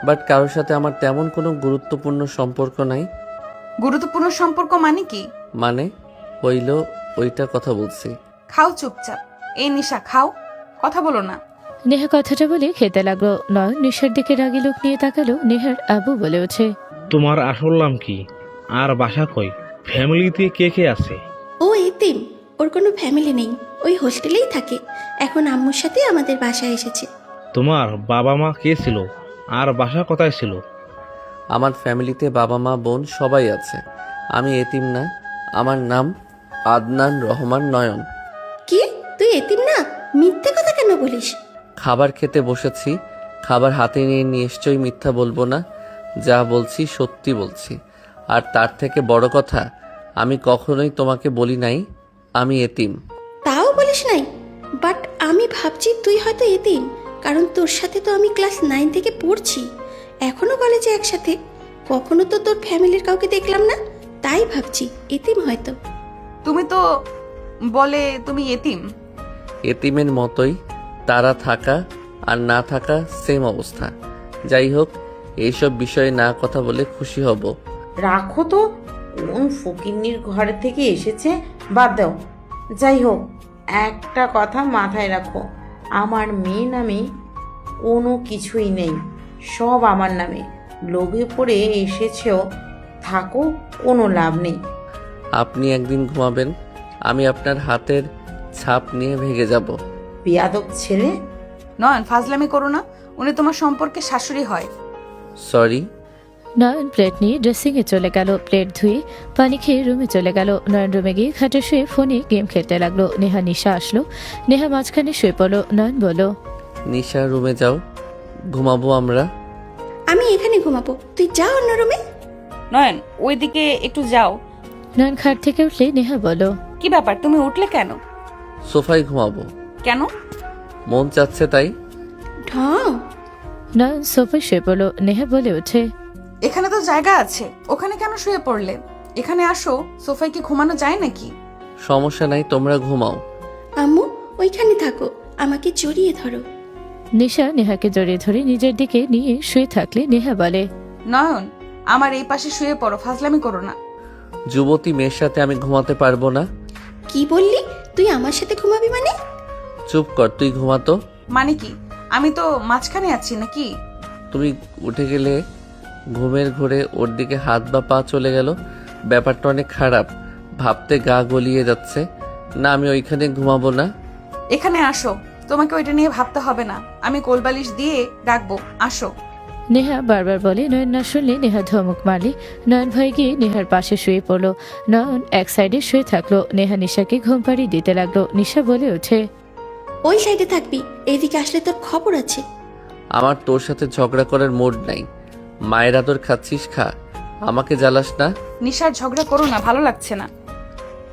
বাট কারোর সাথে আমার তেমন কোনো গুরুত্বপূর্ণ সম্পর্ক নাই। গুরুত্বপূর্ণ সম্পর্ক মানে কি? মানে হইল ওইটার কথা বলছি। খাও চুপচাপ। এই নিশা খাও, কথা বলো না। নেহা কথাটা বলে খেতে লাগলো। নয়ন নিশার দিকে রাগী লোক নিয়ে তাকালো। নেহার আবু বলে ওঠে, তোমার আসল নাম কি আর বাসা কই? ফ্যামিলিতে কে কে আছে? ও এতিম, ওর কোনো ফ্যামিলি নেই, ওই হোস্টেলেই থাকে। এখন আম্মুর সাথে আমাদের বাসায় এসেছে। তোমার বাবা মা কে ছিল আর বাসা কোথায় ছিল? আমার ফ্যামিলিতে বাবা মা বোন সবাই আছে। আমি এতিম না। আমার নাম আদনান রহমান নয়ন। কি, তুই এতিম না? মিথ্যে কথা কেন বলিস? খাবার খেতে বসেছি, খাবার হাতে নিয়ে নিশ্চয়ই মিথ্যা বলবো না। যা বলছি সত্যি বলছি। আর তার থেকে বড় কথা, আমি কখনোই তোমাকে বলি নাই আমি এতিম। তাও বলিস নাই? বাট আমি ভাবছি তুই হয়তো এতিম, কারণ তোর সাথে তো আমি ক্লাস 9 থেকে পড়ছি, এখনো কলেজে একসাথে। কখনো তো তোর ফ্যামিলির কাউকে দেখলাম না, তাই ভাবছি এতিম হয়তো। তুমি তো বলে তুমি এতিম। এতিমের মতোই, তারা থাকা আর না থাকা সেম অবস্থা। যাই হোক, এইসব বিষয়ে না কথা বলে খুশি হব। রাখো তো, কোন ফকিন্নির ঘর থেকে এসেছে, বাদ দাও। যাই হোক, একটা কথা মাথায় রাখো, আমার মেয়ে নামে কোনো কিছুই নেই, সব আমার নামে। লোভে পড়ে এসেছেও, থাকো, কোনো লাভ নেই। আপনি একদিন ঘুমাবেন, আমি আপনার হাতের ছাপ নিয়ে ভেগে যাব। বেয়াদব ছেলে। নয়ন, ফাজলামি করো না। উনি তোমার সম্পর্কে শাশুড়ি হয়। সরি। নয়ন প্লেট নিয়ে ড্রেসিংয়ে চলে গেল। প্লেট ধুয়ে পানি খেয়ে রুমে চলে গেল। নয়ন রুমে গিয়ে খাটে শুয়ে ফোনে গেম খেলতে লাগলো। নেহা নিশা আসলো। নেহা মাঝখানে শুয়ে পড়লো। নয়ন বলল, নিশা, রুমে যাও, ঘুমাবো আমরা। আমি এখানে ঘুমাবো, তুই যা অন্য রুমে। নয়ন, ওইদিকে একটু যাও। নয়ন খাট থেকে উঠলে নেহা বলল, কি ব্যাপার, তুমি উঠলে কেন? সোফায় ঘুমাবো, কেন? মন চাচ্ছে তাই। ঢং। নয়ন সোফায় শুয়ে পড়লো। নেহা বলে ওঠে, এখানে তো জায়গা আছে, ওখানে কেন শুয়ে পড়লে? এখানে আসো, সোফায় কি ঘুমানো যায় নাকি? সমস্যা নাই, তোমরা ঘুমাও। আম্মু ওইখানে থাকো, আমাকে জড়িয়ে ধরো। নিশা নেহাকে জড়িয়ে ধরে নিজের দিকে নিয়ে শুয়ে থাকলে নেহা বলে, নয়ন, আমার এই পাশে শুয়ে পড়ো, ফাজলামি করো না। যুবতী মেয়ের সাথে আমি ঘুমাতে পারবো না। কি বললি? তুই আমার সাথে ঘুমাবি মানে? চুপ কর, তুই ঘুমাতো। মানে কি? আমি তো মাঝখানে আছি নাকি? তুমি উঠে গেলে ঘুমের ঘোরে ওর দিকে হাত বা পা চলে গেল, ব্যাপারটা অনেক খারাপ। ভাবতে গা গলিয়ে যাচ্ছে। না, আমি ওইখানে ঘুমাবো না। এখানে আসো, তোমাকে ওইটা নিয়ে ভাবতে হবে না। আমি কোলবালিশ দিয়ে রাখবো, আসো। নেহা বারবার বলে। নয়ন না শুনলে নেহা ধমক মারলে নয়ন ভয় গিয়ে নেহার পাশে শুয়ে পড়লো। নয়ন এক সাইডে শুয়ে থাকলো। নেহা নিশাকে ঘুম পাড়িয়ে দিতে লাগলো। নিশা বলে ওঠে, ওই সাইডে থাকবি, এইদিকে আসলে তোর খবর আছে। আমার তোর সাথে ঝগড়া করার মুড নাই। মায়ের আদর খাচ্ছিস, খা, আমাকে জ্বালাস না। নিশার ঝগড়া করো না, ভালো লাগছে না।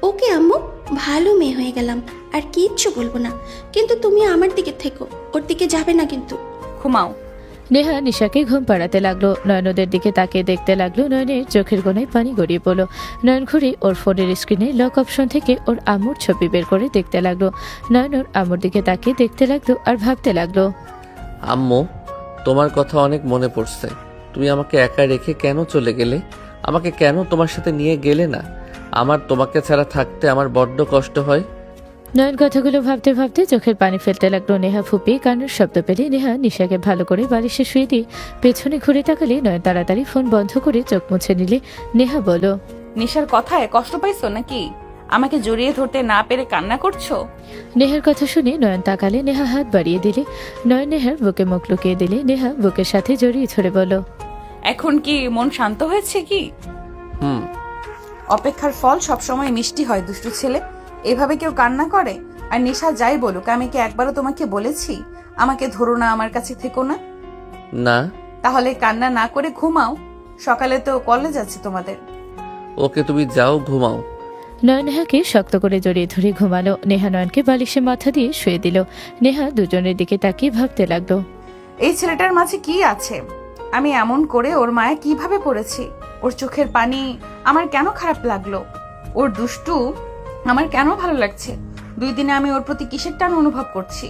ওকে আম্মু, ভালো মেয়ে হয়ে গেলাম, আর কিচ্ছু বলবো না। কিন্তু তুমি আমার দিকে থেকো, ওর দিকে যাবে না কিন্তু। ঘুমাও। নেহা নিশাকে ঘুম পাড়াতে লাগলো। নয়নদের দিকে তাকিয়ে দেখতে লাগলো। নয়নের চোখের কোণায় পানি গড়িয়ে পড়লো। নয়ন ঘুরে ওর ফোনের স্ক্রিনে লক অপশন থেকে ওর আম্মুর ছবি বের করে দেখতে লাগলো। নয়ন ওর আম্মুর দিকে তাকিয়ে দেখতে লাগলো আর ভাবতে লাগলো, আম্মু, তোমার কথা অনেক মনে পড়ছে। তুমি আমাকে একা রেখে কেন চলে গেলে? আমাকে কেন তোমার সাথে নিয়ে গেলে না? আমার তোমাকে ছাড়া থাকতে আমার বড্ড কষ্ট হয়। নয়ন কথাগুলো ভাবতে ভাবতে চোখের পানি ফেলতে লাগলো। নেহা ফুপিয়ে কান্নার শব্দ পেলে নেহা নিশাকে ভালো করে বালিশে শুয়ে দিয়ে পেছনে ঘুরে তাকালে নয়ন তাড়াতাড়ি ফোন বন্ধ করে চোখ মুছে নিলে নেহা বলো, নিশার কথায় কষ্ট পাইছো নাকি? আমাকে জড়িয়ে ধরতে না পেরে কান্না করছো? নেহার কথা শুনে নয়ন তাকালে। নেহা হাত বাড়িয়ে দিলে। নয়ন নেহার বুকে মুখ লুকিয়ে দিলে। নেহা বুকের সাথে জড়িয়ে ধরে বলো, এখন কি মন শান্ত হয়েছে কি? হুম। অপেক্ষার ফল সবসময় মিষ্টি হয় দুষ্টু ছেলে। এভাবে কেউ কান্না করে? আর নিশা যাই বলুক, আমি কি একবারও তোমাকে বলেছি আমাকে ধরো না, আমার কাছে থেকো না? না। তাহলে কান্না না করে ঘুমাও, সকালে তো কলেজ আছে তোমাদের। ওকে, তুমি যাও, ঘুমাও। নয়ন নেহাকে শক্ত করে জড়িয়ে ধরে ঘুমালো। নেহা নয়নকে বালিশে মাথা দিয়ে শুয়ে দিল। নেহা দুজনের দিকে তাকিয়ে ভাবতে লাগলো। এই ছেলেটার মাঝে কি আছে? আমি এমন করে ওর মায়া কিভাবে পড়েছি? ওর চোখের পানি আমার কেন খারাপ লাগলো? ওর দুষ্টু আমার কেন ভালো লাগছে? 2 দিনে আমি ওর প্রতি কিসের টান অনুভব করছি।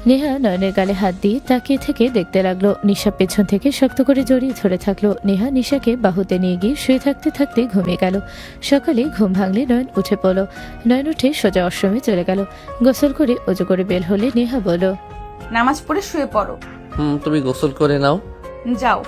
নেহা নয়নের গালে হাত দিয়ে তাকিয়ে থেকে দেখতে লাগলো। নিশা পেছন থেকে শক্ত করে জড়িয়ে ধরে থাকলো। নেহা নিশাকে বাহুতে নিয়ে গিয়ে শুয়ে থাকতে থাকতে ঘুমিয়ে গেল। সকালে ঘুম ভাঙলে নয়ন উঠে পড়ল। নয়ন উঠে সোজা অশ্রমে চলে গেল। গোসল করে অজু করে বের হলে নেহা বলল, নামাজ পড়ে শুয়ে পড়ো। তুমি গোসল করে নাও। যাও।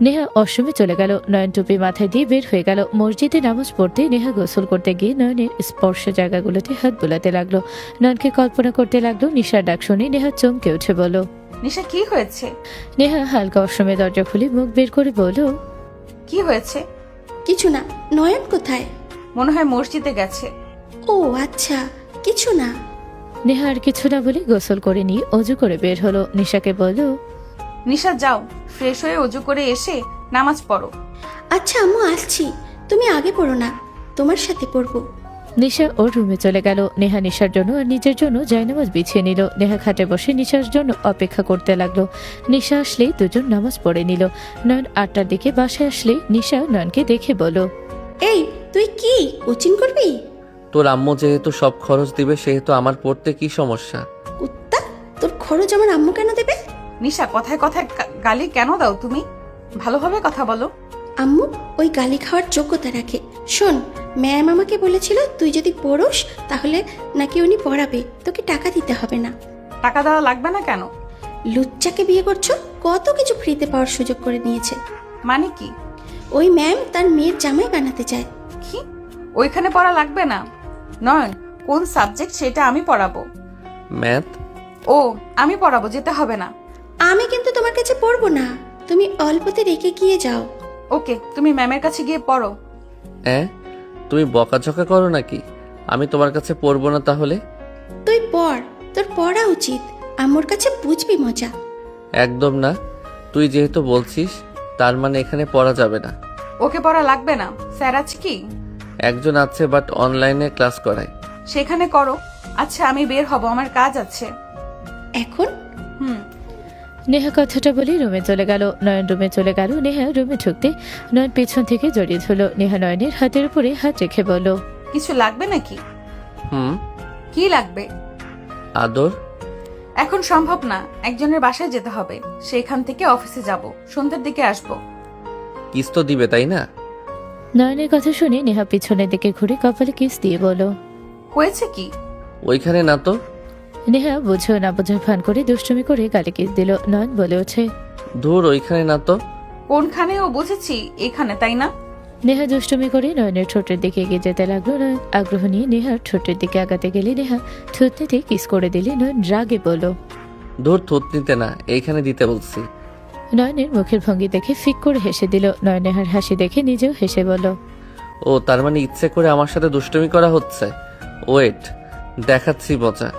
নেহা অশ্রমে চলে গেল। নয়ন টুপি মাথায় দিয়ে বের হয়ে গেল। মসজিদে নামাজ পড়তে নেহা গোসল করতে গিয়ে নয়নের স্পর্শ জায়গাগুলোতে হাত বোলাতে লাগলো। নয়নকে কল্পনা করতে লাগলো। নিশার ডাক শুনে নেহা চমকে উঠে বলল, নিশা কি হয়েছে? নেহা হালকা অশ্রমে দরজা খুলে মুখ বের করে বলল, কি হয়েছে? কিছু না। নয়ন কোথায়? মনে হয় মসজিদে গেছে। ও আচ্ছা, কিছু না। নেহা আর কিছু না বলে গোসল করে নিয়ে অজু করে বের হলো। নিশাকে বলল, নিশা যাও, ফ্রেশ হয়ে অজু করে এসে নামাজ পড়ো। আচ্ছা আম্মু, আসছি। তুমি আগে পড়ো না, তোমার সাথে পড়বো। নিশা ওর রুমে চলে গেল। নেহা নিশার জন্য আর নিজের জন্য জায়নামাজ বিছিয়ে নিল। নেহা খাটে বসে নিশার জন্য অপেক্ষা করতে লাগলো। নিশা আসলেই দুজন নামাজ পড়ে নিল। নয়ন 8টার দিকে বাসায় আসলে নিশা নয়নকে দেখে বলো, এই তুই কি কোচিং করবি? তোর আম্মু যেহেতু সব খরচ দিবে সেহেতু আমার পড়তে কি সমস্যা? কুত্তা, তোর খরচ আমার আম্মু কেন দেবে? নিশা কথায় কথায় গালি কেন দাও তুমি? ভালোভাবে কথা বলো। আম্মু ওই গালি খাওয়ার যোগ্যতা রাখে। শোন, ম্যাম আমাকে বলেছিল তুই যদি পড়োস তাহলে নাকি উনি পড়াবে, তোকে টাকা দিতে হবে না। টাকা দেওয়া লাগবে না কেন? লুচ্চাকে বিয়ে করছো, কত কিছু ফ্রিতে পাওয়ার সুযোগ করে নিয়েছে। মানে কি? ওই ম্যাম তার মেয়ের জামাই বানাতে চায়। কি? ওইখানে পড়া লাগবে না। নয়ন, কোন সাবজেক্ট সেটা আমি পড়াবো। ম্যাথ। ও, আমি পড়াবো, যেতে হবে না। আমি কিন্তু তোমার কাছে পড়বো না, তুমি অল্পতে রেখে গিয়ে যাও। ওকে, তুমি ম্যামের কাছে গিয়ে পড়ো। তুমি বকাঝকা করো নাকি? আমি তোমার কাছে পড়বো না তাহলে? তুই পড়, তোর পড়া উচিত। আম্মুর কাছে বুঝবি মজা। একদম না। তুই যেহেতু বলছিস তার মানে এখানে পড়া যাবে না। ওকে পড়া লাগবে না। স্যার আছে কি? একজন আছে, বাট অনলাইনে ক্লাস করায়। সেখানে করো। আচ্ছা, আমি বের হব, আমার কাজ আছে। এখন নেহা কথাটা বলে রুমে চলে গেল। নয়ন রুমে চলে গেল। নেহা রুমে ঢুকতে নয়ন পেছন থেকে জড়িয়ে ধরল। নেহা নয়নের হাতের উপরে হাত রেখে বলল, কিছু লাগবে নাকি? কি লাগবে? আদর। এখন সম্ভব না, একজনের বাসায় যেতে হবে। সেখান থেকে অফিসে যাব, সন্ধ্যের দিকে আসবো। কিস তো দিবে তাই না? নয়নের কথা শুনে নেহা পিছনের দিকে ঘুরে কপালে কিস দিয়ে বলল, হয়েছে কি? ওইখানে না তো। নেহা বুঝো না বুঝো ফান করে দুষ্টুমি করে গালে কিস দিল। নয়ন বলে ওঠে, ধুর, ওইখানে না তো। কোনখানে? ও বুঝেছি, এখানে, তাই না? নেহা দুষ্টুমি করে নয়নের ঠোঁটের দিকে এগিয়ে যেতে লাগলো। নয়ন আগ্রহ নিয়ে নেহার ঠোঁটের দিকে আগাতে গেলে নেহা থুতনিতে কিস করে দিলে। নয়ন রাগে বলল, ধুর, থুত নিতে না, এইখানে দিতে বলছি। নয়নের মুখের ভঙ্গি দেখে ফিক করে হেসে দিল। নয়ন নেহার হাসি দেখে নিজেও হেসে বলল, ও তার মানে ইচ্ছে করে আমার সাথে দুষ্টুমি করা হচ্ছে। ওয়েট, দেখাচ্ছি মজা।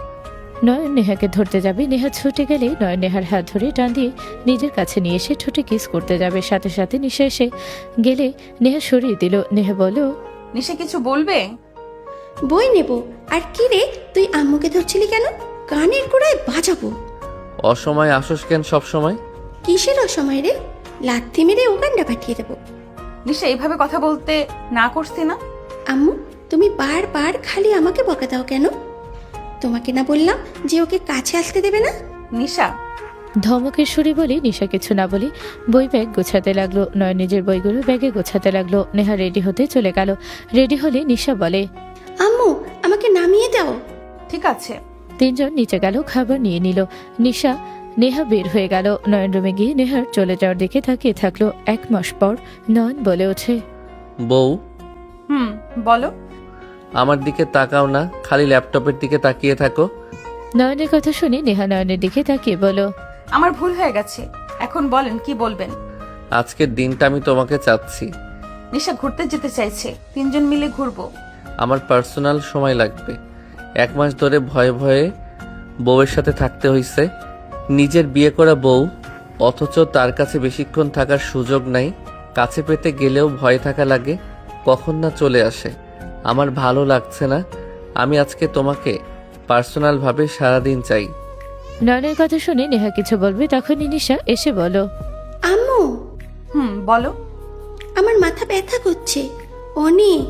নয়ন নেহাকে ধরতে যাবে। নেহা ছুটে গেলে নয়ন নেহার হাত ধরে টান দিয়ে নিজের কাছে নিয়ে এসে ঠোঁটে কিস করতে যাবে। সাথে সাথে নিশা এসে গেলে নেহা সরিয়ে দিল। নেহা বলল, নিশা কিছু বলবে? বই নেব। আর কি রে, তুই আম্মুকে ধরছিলি কেন? কানের গোড়ায় বাজাবো। অসময় আসোস কেন সব সময়? কিসের অসময় রে? লাথি মেরে উগান্ডা পাঠিয়ে দেবো। নিশা এইভাবে কথা বলতে না করছি না? আম্মু, তুমি বারবার খালি আমাকে বকা দাও কেন? তোমাকে না বললাম যে ওকে কাছে আসতে দেবে না? নিশা। ধমকের সুরে বলে নিশা কিছু না বলে বই ব্যাগ গোছাতে লাগলো। নয় নিজের বইগুলো ব্যাগে গোছাতে লাগলো। নেহা রেডি হতে চলে গেল। রেডি হলে নিশা বলে, আম্মু, আমাকে নামিয়ে দাও। ঠিক আছে। তিনজন নিচে গেল, খাবার নিয়ে নিল। নেহা বের হয়ে গেল। নয়ন রুমে গিয়ে নেহার চলে যাওয়ার দিকে তাকিয়ে থাকলো। 1 মাস পর নয়ন বলে ওঠে, বউ, বলো। আমার দিকে তাকাও না, খালি ল্যাপটপের দিকে তাকিয়ে থাকো। নয়নের কথা শুনে নেহা নয়নের দিকে তাকিয়ে বলো, আমার ভুল হয়ে গেছে, এখন বলেন কি বলবেন। আজকের দিনটা আমি তোমাকে চাচ্ছি। নিশা ঘুরতে যেতে চাইছে, 3 জন মিলে ঘুরবো। আমার পার্সোনাল সময় লাগবে। 1 মাস ধরে ভয়ে ভয়ে বউয়ের সাথে থাকতে হইছে। নিজের বিয়ে করা বউ, অথচ তার কাছে বেশিক্ষণ থাকার সুযোগ নাই। কাছে পেতে গেলেও ভয় থাকা লাগে, কখন না চলে আসে। আমার ভালো লাগছে না। আমি আজকে তোমাকে পার্সোনালভাবে সারাদিন চাই। নয়নের কথা শুনে নেহা কিছু বলবে তখনই নিশা এসে বলো, আম্মু, বলো। আমার মাথা ব্যথা করছে অনেক,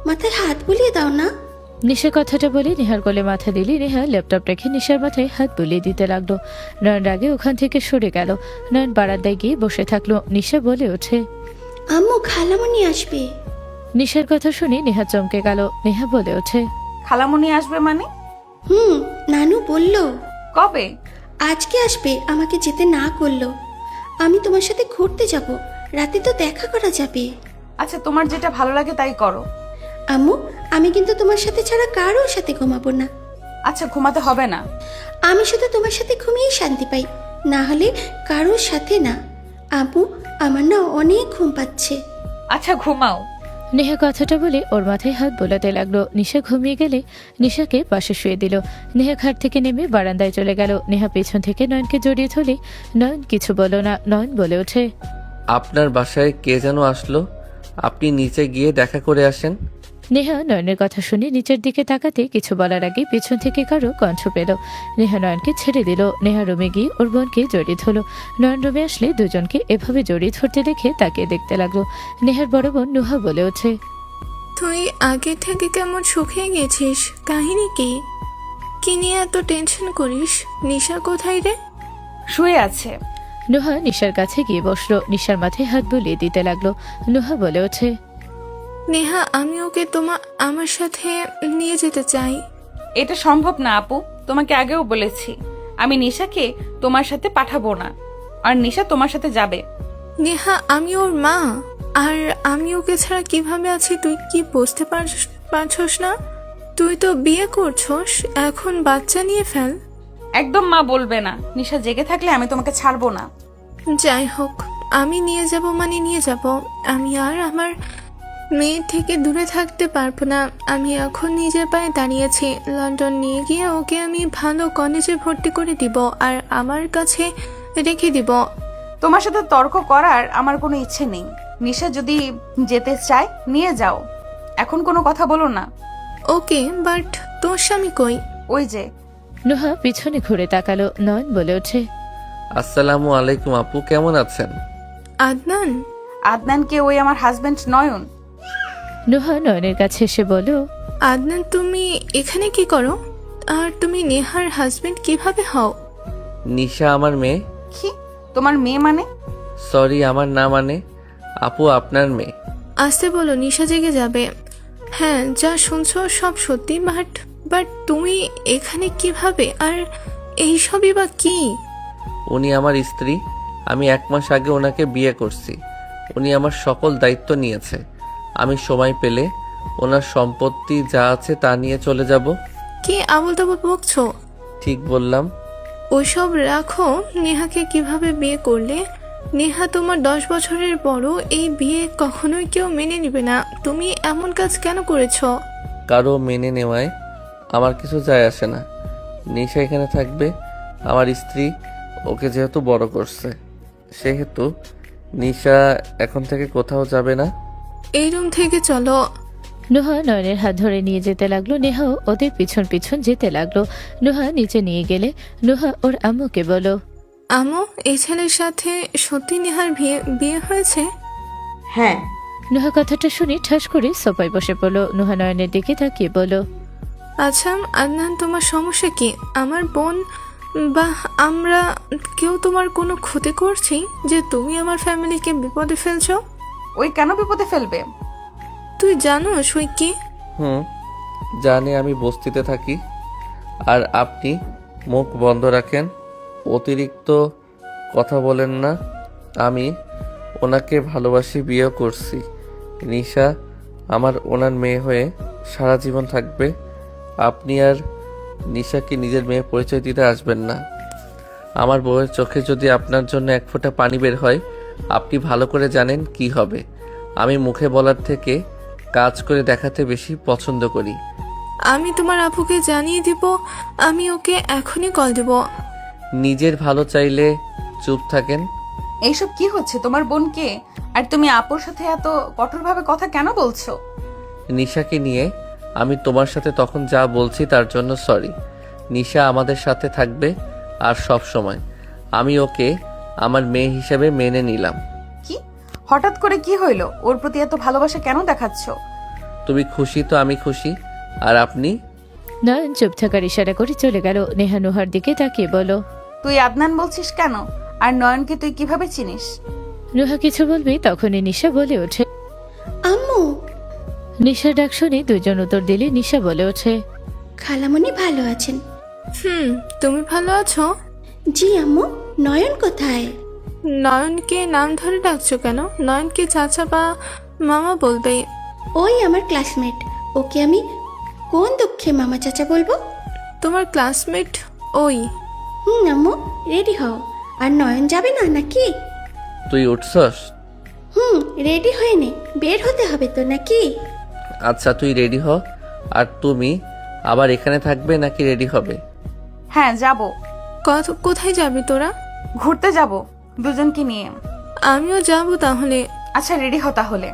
মাথায় হাত বুলিয়ে দাও না। নিশা কথাটা বলে নেহার কোলে মাথা দিলে নেহা ল্যাপটপ রেখে নিশার মাথায় হাত বুলিয়ে দিতে লাগলো। নয়ন রাগে ওখান থেকে সরে গেল। নয়ন বারান্দায় গিয়ে বসে থাকলো। নিশা বলে ওঠে, আম্মু, খালামণি আসবে। নিশার কথা শুনে নেহা চমকে গেল। নেহা বলে ওঠে, খালামণি আসবে মানে? নানু বলল কবে? আজকে আসবে, আমাকে যেতে না করলো। আমি তোমার সাথে ঘুরতে যাব, রাতে তো দেখা করা যাবে। আচ্ছা, তোমার যেটা ভালো লাগে তাই করো। আম্মু, আমি কিন্তু তোমার সাথে ছাড়া কারোর সাথে ঘুমাবো না। আচ্ছা, ঘুমাতে হবে না। আমি শুধু তোমার সাথে ঘুমিয়ে শান্তি পাই, না হলে কারোর সাথে না। আম্মু, আমার না অনেক ঘুম পাচ্ছে। আচ্ছা, ঘুমাও। নেহা কথাটা বলে ওর মাথায় হাত বোলাতে লাগলো। নিশা ঘুমিয়ে গেলে নিশাকে পাশে শুয়ে দিল। নেহা খাট থেকে নেমে বারান্দায় চলে গেল। নেহা পেছন থেকে নয়নকে জড়িয়ে ধরলে নয়ন কিছু বলো না। নয়ন বলে ওঠে, আপনার বাসায় কে যেন আসলো, আপনি নিচে গিয়ে দেখা করে আসেন। নেহা নয়নের কথা শুনে নিচের দিকে তাকাতে কিছু বলার আগে পেছন থেকে কারো কণ্ঠ পেল। নেহা নয়নকে ছেড়ে দিল। নেহা রুমে গিয়ে ওর বোনকে জড়িয়ে ধরল। নয়ন রুমে আসলে দুজনকে এভাবে জড়িয়ে ধরতে দেখে তাকিয়ে দেখতে লাগলো। নেহার বড় বোন নুহা বলে ওঠে, তুই আগে থেকে কেমন শুকিয়ে গেছিস, কাহিনী কি? কি নিয়ে এত টেনশন করিস? নিশা কোথায় রে? শুয়ে আছে। নুহা নিশার কাছে গিয়ে বসলো। নিশার মাথায় হাত বুলিয়ে দিতে লাগলো। নুহা বলে ওঠে, নেহা, আমি ওকে আমার সাথে নিয়ে যেতে চাই। এটা সম্ভব না আপু, তোমাকে আগেও বলেছি আমি নিশাকে তোমার সাথে পাঠাবো না, আর নিশা তোমার সাথে যাবে। নেহা, আমি ওর মা, আর আমি ওকে ছাড়া কিভাবে আছি তুই কি বুঝতে পারছস না? তুই তো বিয়ে করছস, এখন বাচ্চা নিয়ে ফেল। একদম মা বলবে না। নিশা জেগে থাকলে আমি তোমাকে ছাড়বো না। যাই হোক, আমি নিয়ে যাব মানে নিয়ে যাব। আমি আর আমার মেয়ে থেকে দূরে থাকতে পারবো না। আমি এখন নিজের পায়ে দাঁড়িয়েছি। লন্ডন নিয়ে গিয়ে ওকে আমি ভালো কলেজে ভর্তি করে দিব আর আমার কাছে রেখে দিব। তোমার সাথে তর্ক করার আমার কোনো ইচ্ছে নেই। নিশা যদি যেতে চায় নিয়ে যাও, এখন কোনো কথা বলো না। ওকে, বাট তোর স্বামী কই? ওই যে। নুহা পিছনে ঘুরে তাকালো। নয়ন বলে ওঠে, আসসালামু আলাইকুম আপু, কেমন আছেন? আদনান? আদনানকে ওই আমার হাজবেন্ড নয়ন। নুহা নয়নের কাছে এসে বলো, আদনান, তুমি এখানে কি করো? আর তুমি নেহার হাজবেন্ড কিভাবে হও? নিশা আমার মেয়ে। কি? তোমার মেয়ে মানে? সরি, আমার না মানে আপু, আপনার মেয়ে। আসতে বলো, নিশা জেগে যাবে। হ্যাঁ, যা শুনছো সব সত্যি, বাট তুমি এখানে কিভাবে? আর এইসবই বা কি? উনি আমার স্ত্রী। আমি 1 মাস আগে ওনাকে বিয়ে করছি। উনি আমার সকল দায়িত্ব নিয়েছে। আমি সময় পেলে ওনার সম্পত্তি যা আছে তা নিয়ে চলে যাব। কি আবল তাবল বকছো? ঠিক বললাম। ওইসব রাখো। নেহাকে কিভাবে বিয়ে করলে? নেহা তোমার 10 বছরের বড়। এই বিয়ে কখনোই কেউ মেনে নিবে না। তুমি এমন কাজ কেন করেছো? কারো মেনে নেওয়ায় আমার কিছু যায় আসে না। নিশা এখানে থাকবে, আমার স্ত্রী। ওকে যেহেতু বড় করছে, সেহেতু নিশা এখন থেকে কোথাও যাবে না। এই রুম থেকে চলো। নুহা নয়নের হাত ধরে নিয়ে যেতে লাগলো। নেহাও ওদের পিছন পিছন যেতে লাগলো। নুহা নিচে নিয়ে গেলে নুহা ওর আম্মুকে বলো, আম্মু, এই ছেলের সাথে সত্যি নেহার বিয়ে হয়েছে? হ্যাঁ। নুহা কথাটা শুনে ঠাস করে সোফায় বসে পড়লো। নুহা নয়নের দিকে তাকিয়ে বলো, আচ্ছা আদনান, তোমার সমস্যা কি? আমার বোন বা আমরা কেউ তোমার কোনো ক্ষতি করছি যে তুমি আমার ফ্যামিলিকে বিপদে ফেলছো? ওই কেন বিপদে ফেলবে? তুই জানো সই কি? জানি, আমি বস্তিতে থাকি আর আপনি মুখ বন্ধ রাখেন, অতিরিক্ত কথা বলেন না। আমি ওনাকে ভালোবাসি, বিয়ে করছি। নিশা আমার ওনার মেয়ে হয়ে সারা জীবন থাকবে। আপনি আর নিশাকে নিজের মেয়ে পরিচয় দিতে আসবেন না। আমার বউয়ের চোখে যদি আপনার জন্য 1 ফোঁটা পানি বের হয়, আপনি ভালো করে জানেন কি হবে। আমি মুখে বলার থেকে কাজ করে দেখাতে বেশি পছন্দ করি। আমি তোমার আপুকে জানিয়ে দিব। আমি ওকে এখনই কল দেব। নিজের ভালো চাইলে চুপ থাকেন। এইসব কি হচ্ছে? তোমার বোনকে আর তুমি আপুর সাথে এত কঠোরভাবে কথা কেন বলছো? নিশাকে নিয়ে আমি তোমার সাথে তখন যা বলছি তার জন্য সরি। নিশা আমাদের সাথে থাকবে আর সব সময়। আমি ওকে আমার মেয়ে হিসেবে মেনে নিলাম। কি হঠাৎ করে কি হইলো? ওর প্রতি এত ভালোবাসা কেন দেখাচ্ছ? তুমি খুশি তো আমি খুশি। আর আপনি? নয়ন চুপ থাকার ইশারা করে চলে গেল। নেহা নুহার দিকে তাকিয়ে বলল, তুই আদনান বলছিস কেন? আর নয়নকে তুই কিভাবে চিনিস? নুহা কিছু বলবে তখনই নিশা বলে ওঠে। আম্মু, নিশা ডাক শুনে দুজন উত্তর দিলে নিশা বলে ওঠে, খালামণি ভালো আছেন? তুমি ভালো আছো? জি আম্মু। নয়ন কোথায়? নয়নকে নাম ধরে ডাকছো কেন? নয়নকে চাচা বা মামা বলবে। ওই আমার ক্লাসমেট, ওকে আমি কোন দুঃখে মামা চাচা বলবো? তোমার ক্লাসমেট ওই? আম্মু রেডি হও। আর নয়ন যাবে না নাকি? তুই উঠছস? রেডি হয়ে নে, বের হতে হবে তো নাকি? আচ্ছা তুই রেডি হ। আর তুমি আবার এখানে থাকবে নাকি রেডি হবে? হ্যাঁ যাব। কোথায় যাবি তোরা? ঘুরতে যাব দুজনকে নিয়ে। আমিও যাব তাহলে। আচ্ছা রেডি হ তাহলে।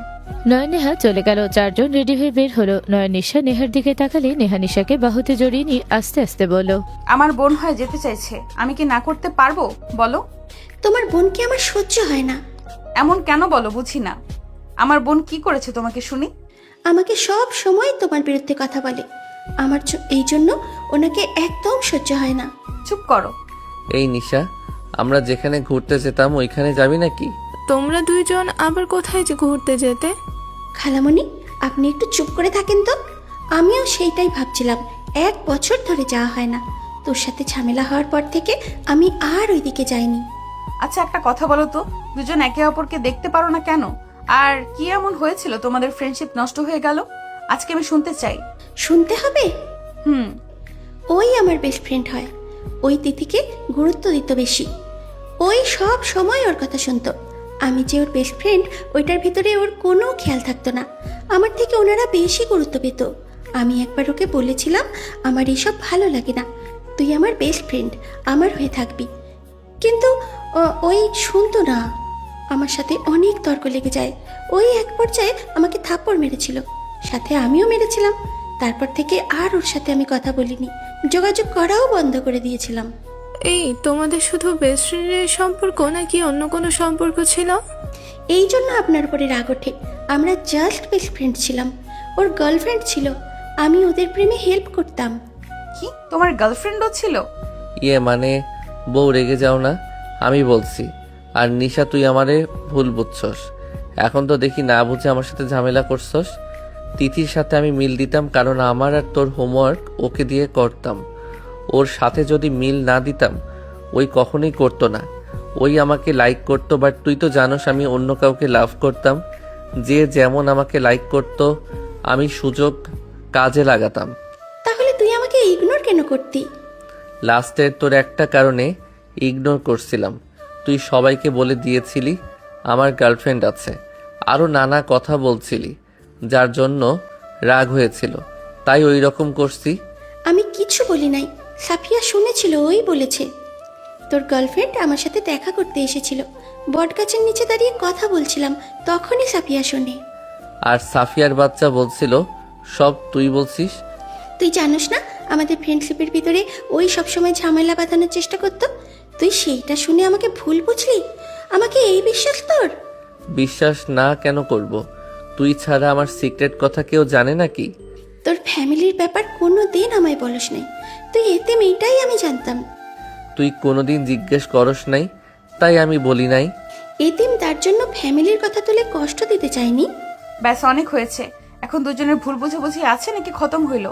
নয়ন নেহা চলে গেল। চারজন রেডি হয়ে বের হলো। নয়ন নিশা নেহার দিকে তাকালে নেহা নিশাকে বাহুতে জড়িয়ে নিয়ে আস্তে আস্তে বলল, আমার বোন হয়ে যেতে চাইছে, আমি কি না করতে পারবো বলো? তোমার বোনকে আমার সহ্য হয় না। এমন কেন বলো বুঝি না। আমার বোন কি করেছে তোমাকে শুনি? আমাকে সব সময় তোমার বিরুদ্ধে কথা বলে। আমার এই জন্য ওনাকে একদম সহ্য হয় না। চুপ করো। এই নিশা, আমরা যেখানে ঘুরতে যেতাম ওইখানে যাবি নাকি? তোমরা দুইজন আবার কোথায় যে ঘুরতে যেতে? খালামণি আপনি একটু চুপ করে থাকেন তো। আমিও সেইটাই ভাবছিলাম, 1 বছর ধরে যাওয়া হয় না। তোর সাথে ঝামেলা হওয়ার পর থেকে আমি আর ওইদিকে যাইনি। আচ্ছা একটা কথা বলো তো, দুজন একে অপরকে দেখতে পারো না কেন? আর কি এমন হয়েছিল তোমাদের ফ্রেন্ডশিপ নষ্ট হয়ে গেল? আজকে আমি শুনতে চাই। শুনতে হবে? হুম। ওই আমার বেস্ট ফ্রেন্ড হয়। ওই তিথিকে গুরুত্ব দিত বেশি। ওই সব সময় ওর কথা শুনতো। আমি যে ওর বেস্ট ফ্রেন্ড, ওইটার ভিতরে ওর কোনো খেয়াল থাকতো না। আমার থেকে ওনারা বেশি গুরুত্ব পেত। আমি একবার ওকে বলেছিলাম, আমার এসব ভালো লাগে না, তুই আমার বেস্ট ফ্রেন্ড, আমার হয়ে থাকবি। কিন্তু ওই শুনতো না। আমার সাথে অনেক তর্ক লেগে যায়। ওই এক পর্যায়ে আমাকে থাপ্পড় মেরেছিল, সাথে আমিও মেরেছিলাম। তারপর থেকে আর ওর সাথে আমি কথা বলিনি, যোগাযোগ করাও বন্ধ করে দিয়েছিলাম। এই তোমাদের শুধু বেস্ট ফ্রেন্ডের সম্পর্ক নাকি অন্য কোনো সম্পর্ক ছিল? এই জন্য আপনার উপরে রাগ ওঠে। আমরা জাস্ট বেস্ট ফ্রেন্ড ছিলাম। ওর গার্লফ্রেন্ড ছিল, আমি ওদের প্রেমে হেল্প করতাম। কি তোমার গার্লফ্রেন্ডও ছিল? ইয়ে মানে বউ রেগে যাও না, আমি বলছি। আর নিশা তুই আমারে ভুল বুঝছস। এখন তো দেখি না বুঝে আমার সাথে ঝামেলা করছস। তিথির সাথে আমি মিল দিতাম কারণ আমার আর তোর হোমওয়ার্ক ওকে দিয়ে করতাম। ওর সাথে যদি মিল না দিতাম ওই কখনোই করতো না। ওই আমাকে লাইক করতো, বাট তুই তো জানোস আমি অন্য কাউকে লাভ করতাম। যে যেমন আমাকে লাইক করতো আমি সুযোগ কাজে লাগাতাম। তাহলে তুই আমাকে ইগনোর কেন করতি? লাস্টের তোর একটা কারণে ইগনোর করছিলাম। তুই সবাইকে বলে দিয়েছিলি আমার গার্লফ্রেন্ড আছে, আরও নানা কথা বলছিলি, যার জন্য রাগ হয়েছিল, তাই ওই রকম করছি। আমি কিছু বলি নাই, সাফিয়া শুনেছিল, ওই বলেছে। তোর গার্লফ্রেন্ড আমার সাথে দেখা করতে এসেছিল, বটগাছের নিচে দাঁড়িয়ে কথা বলছিলাম, তখনই সাফিয়া শোনে। আর সাফিয়ার বাচ্চা বলছিল সব তুই বলছিস। তুই জানোস না আমাদের ফ্রেন্ডশিপের ভিতরে ওই সবসময় ঝামেলা বাঁধানোর চেষ্টা করতো। তুই সেইটা শুনে আমাকে ভুল বুঝলি? আমাকে এই বিশ্বাস তোর? বিশ্বাস না কেন করব? তুই ছাড়া আমার সিক্রেট কথা কেউ জানে নাকি? তোর ফ্যামিলির ব্যাপার কোনো দিন আমায় বলস নাই। তুই এতে মেয়েটাই আমি জানতাম। তুই কোনোদিন জিজ্ঞেস করস নাই, তাই আমি বলি নাই। এতিম, তার জন্য ফ্যামিলির কথা তুলে কষ্ট দিতে চাইনি। ব্যাস অনেক হয়েছে। এখন দুজনের ভুল বুঝাবুঝি আছে নাকি খতম হইল?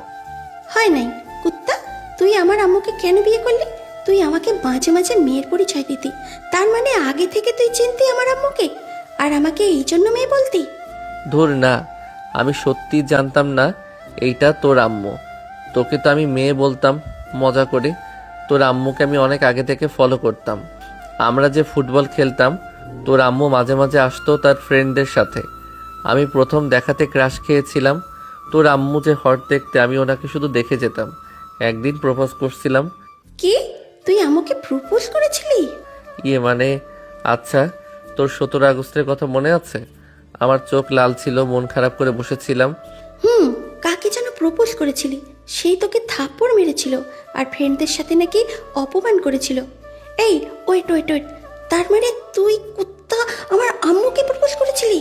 হয় নাই। কুত্তা, তুই আমার আম্মুকে কেন বিয়ে করলি? তুই আমাকে মাঝে মাঝে মেয়ের পরিচয় দিতি, তার মানে আগে থেকে তুই চিনতি আমার আম্মুকে, আর আমাকে এই জন্য মেয়ে বলতি? ধুর না, আমি সত্যি জানতাম না এইটা তোর আম্মু। তোকে তো আমি মেয়ে বলতাম মজা করে। তোর আম্মুকে আমি অনেক আগে থেকে ফলো করতাম। আমরা যে ফুটবল খেলতাম তোর আম্মু মাঝে মাঝে আসতো তার ফ্রেন্ডদের সাথে। আমি প্রথম দেখাতে ক্রাশ খেয়েছিলাম। তোর আম্মু যে হট দেখতে, আমি ওনাকে শুধু দেখে যেতাম। একদিন প্রপোজ করছিলাম। কি, তুই আমাকে প্রপোজ করেছিলি? ইয়ে মানে আচ্ছা, তোর 17 আগস্টের কথা মনে আছে? আমার চোখ লাল ছিল, মন খারাপ করে বসেছিলাম। কাকে যেন প্রপোজ করেছিলি, সেই তোকে থাপ্পড় মেরেছিল আর ফ্রেন্ডদের সাথে নাকি অপমান করেছিল। এই ওয়েট ওয়েট ওয়েট, তার মানে তুই কুত্তা আমার আম্মুকে প্রপোজ করেছিলি?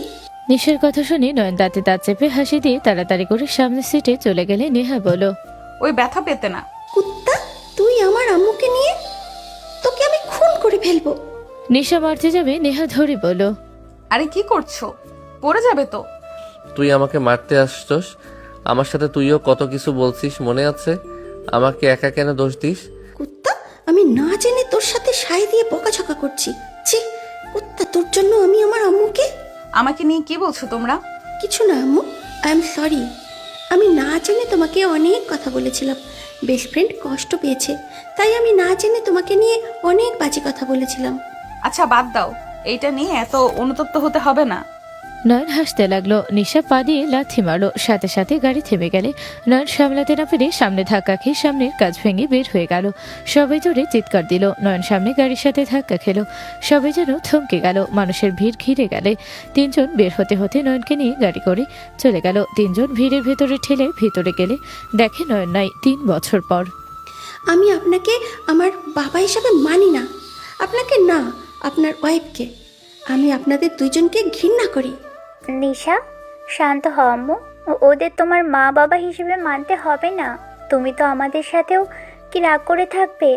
নিশার কথা শুনে নয়ন দাঁতে দাঁত চেপে হাসি দিয়ে তাড়াতাড়ি করে সামনের সিটে চলে গেলে নেহা বলল, ওই ব্যথা পেতে না। কুত্তা, তুই আমার আম্মুকে নিয়ে, তোকে আমি খুন করে ফেলবো। নিশা মারতে যাবে, নেহা ধরে বলল, আরে কি করছো, পড়ে যাবে তো। তুই আমাকে মারতে আসছস, আমার সাথে তুইও কত কিছু বলছিস মনে আছে? আমাকে একা কেন দোষ দিস? কুত্তা, আমি না জেনে তোর সাথে সাই দিয়ে বকাঝকা করছি। ছি কুত্তা, তোর জন্য আমি আমার আম্মুকে। আমাকে নিয়ে কি বলছো তোমরা? কিছু না আম্মু, আই এম সরি। আমি না জেনে তোমাকে অনেক কথা বলেছিলাম। বেস্ট ফ্রেন্ড কষ্ট পেয়েছে, তাই আমি না জেনে তোমাকে নিয়ে অনেক বাজে কথা বলেছিলাম। আচ্ছা বাদ দাও, এইটা নিয়ে এত অনুতপ্ত হতে হবে না। নয়ন হাসতে লাগলো। নিশা পা দিয়ে লাথি মারলো, সাথে সাথে গাড়ি থেমে গেলে নয়ন সামলাতে না পেরে সামনে ধাক্কা খেয়ে সামনের কাজ ভেঙে বের হয়ে গেল। সবাই জোরে চিৎকার দিল। নয়ন সামনে গাড়ির সাথে ধাক্কা খেলো। সবাই যেন থমকে গেল। মানুষের ভিড় ঘিরে গেলে তিনজন বের হতে হতে নয়নকে নিয়ে গাড়ি করে চলে গেল। তিনজন ভিড়ের ভেতরে ঠেলে ভেতরে গেলে দেখে নয়ন নাই 3 বছর পর। আমি আপনাকে আমার বাবা হিসাবে মানি না, আপনাকে না, আপনার ওয়াইফকে। আমি আপনাদের দুইজনকে ঘৃণা করি। নিশা, শান্ত হও আম্মু। ওদের তোমার মা বাবা হিসেবে মানতে হবে না। তুমি তো আমাদের সাথেও কি রাগ করে থাকবে?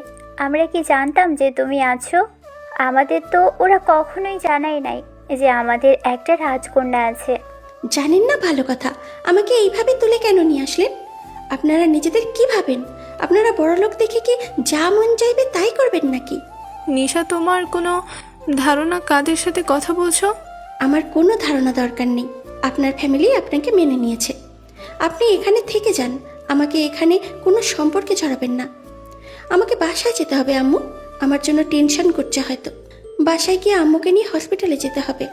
আমরা কি জানতাম যে তুমি আছো? আমাদের তো ওরা কখনোই জানাই নাই যে আমাদের একটা রাজকন্যা আছে। জানেন না, ভালো কথা। আমাকে এইভাবে তুলে কেন নিয়ে আসলেন? আপনারা নিজেদের কি ভাবেন? আপনারা বড়লোক দেখে কি যা মন চাইবে তাই করবেন নাকি? নিশা, তোমার কোনো ধারণা কাদের সাথে কথা বলছো? আমার কোনো ধারণা দরকার নেই। আপনার ফ্যামিলি আপনাকে মেনে নিয়েছে। আপনি এখানে থেকে যান, আমাকে এখানে কোনো সম্পর্কে জড়াবেন না। আমাকে বাসায় যেতে হবে আম্মু, আমার জন্য টেনশন করছে হয়তো। বাসায় গিয়ে আম্মুকে নিয়ে হসপিটালে যেতে হবে।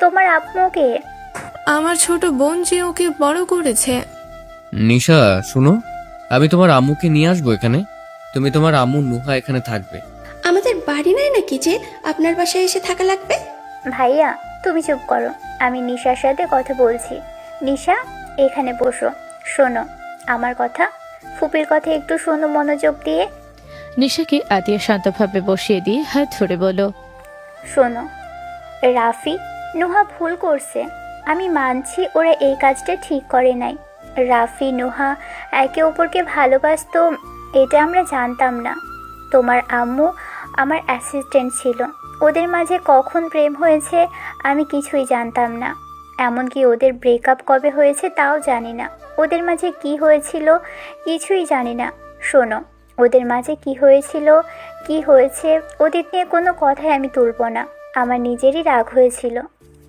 তোমার আম্মুকে? আমার ছোট বোন যে ওকে বড় করেছে। নিশা শুনো, আমি তোমার আম্মুকে নিয়ে আসবো এখানে। তুমি তোমার আম্মু নুহা এখানে থাকবে। আমাদের বাড়ি নাই নাকি যে আপনার বাসায় এসে থাকা লাগবে? ভাইয়া, তুমি চুপ করো, আমি নিশার সাথে কথা বলছি। নিশা, এখানে বসো, শোনো আমার কথা। ফুপির কথা একটু শোনো মনোযোগ দিয়ে। নিশাকে আতিয়া শান্তভাবে বসিয়ে দিয়ে হাত ধরে বলল, শোনো রাফি, নুহা ভুল করছে। আমি মানছি ওরা এই কাজটা ঠিক করে নাই। রাফি নুহা একে অপরকে ভালোবাসতো, এটা আমরা জানতাম না। তোমার আম্মু আমার অ্যাসিস্ট্যান্ট ছিল। ওদের মাঝে কখন প্রেম হয়েছে আমি কিছুই জানতাম না। এমনকি ওদের ব্রেকআপ কবে হয়েছে তাও জানি না। ওদের মাঝে কি হয়েছিল কিছুই জানি না। শোনো, ওদের মাঝে কি হয়েছিল কি হয়েছে ওদের নিয়ে কোনো কথাই আমি তুলব না। আমার নিজেরই রাগ হয়েছিল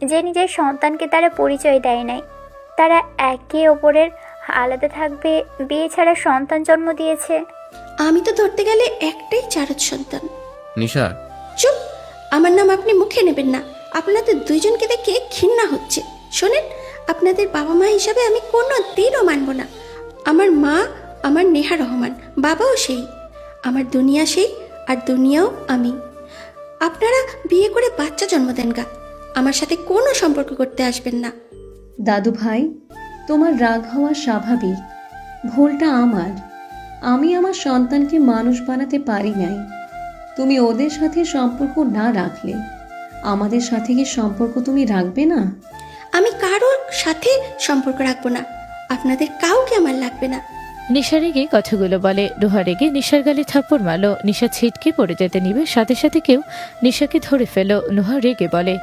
যে নিজের সন্তানকে তারা পরিচয় দেয় নাই। তারা একে অপরের আলাদা থাকবে, বিয়ে ছাড়া সন্তান জন্ম দিয়েছে। আমি তো ধরতে গেলে একটাই চারজ সন্তান। নিশা, চুপ, আমার নাম আপনি মুখে নেবেন না। আপনাদের দুইজনকে দেখে ঘৃণা হচ্ছে। শোনেন, আপনাদের বাবা মা হিসাবে আমি কোনো দিনও মানব না। আমার মা আমার নেহা রহমান, বাবাও সেই। আমার দুনিয়া সেই, আর দুনিয়াও আমি। আপনারা বিয়ে করে বাচ্চা জন্ম দেন গা, আমার সাথে কোনো সম্পর্ক করতে আসবেন না। দাদু ভাই, তোমার রাগ হওয়া স্বাভাবিক। ভুলটা আমার। আমি আমার সন্তানকে মানুষ বানাতে পারি নাই। তুমি ওদের সাথে সম্পর্ক না রাখলে আমাদের সাথে কি সম্পর্ক তুমি রাখবে না? আমি কারোর সাথে সম্পর্ক রাখবো না। আপনাদের কাউকে আমার লাগবে না। নিশা রেগে কথাগুলো বলে। রুহা রেগে নিশার গালে থাপ্পড় মারলো। নিশা ছিটকে পড়ে যেতে নিবে, সাথে সাথে কেউ নিশাকে ধরে ফেলো। নুহা রেগে বলে,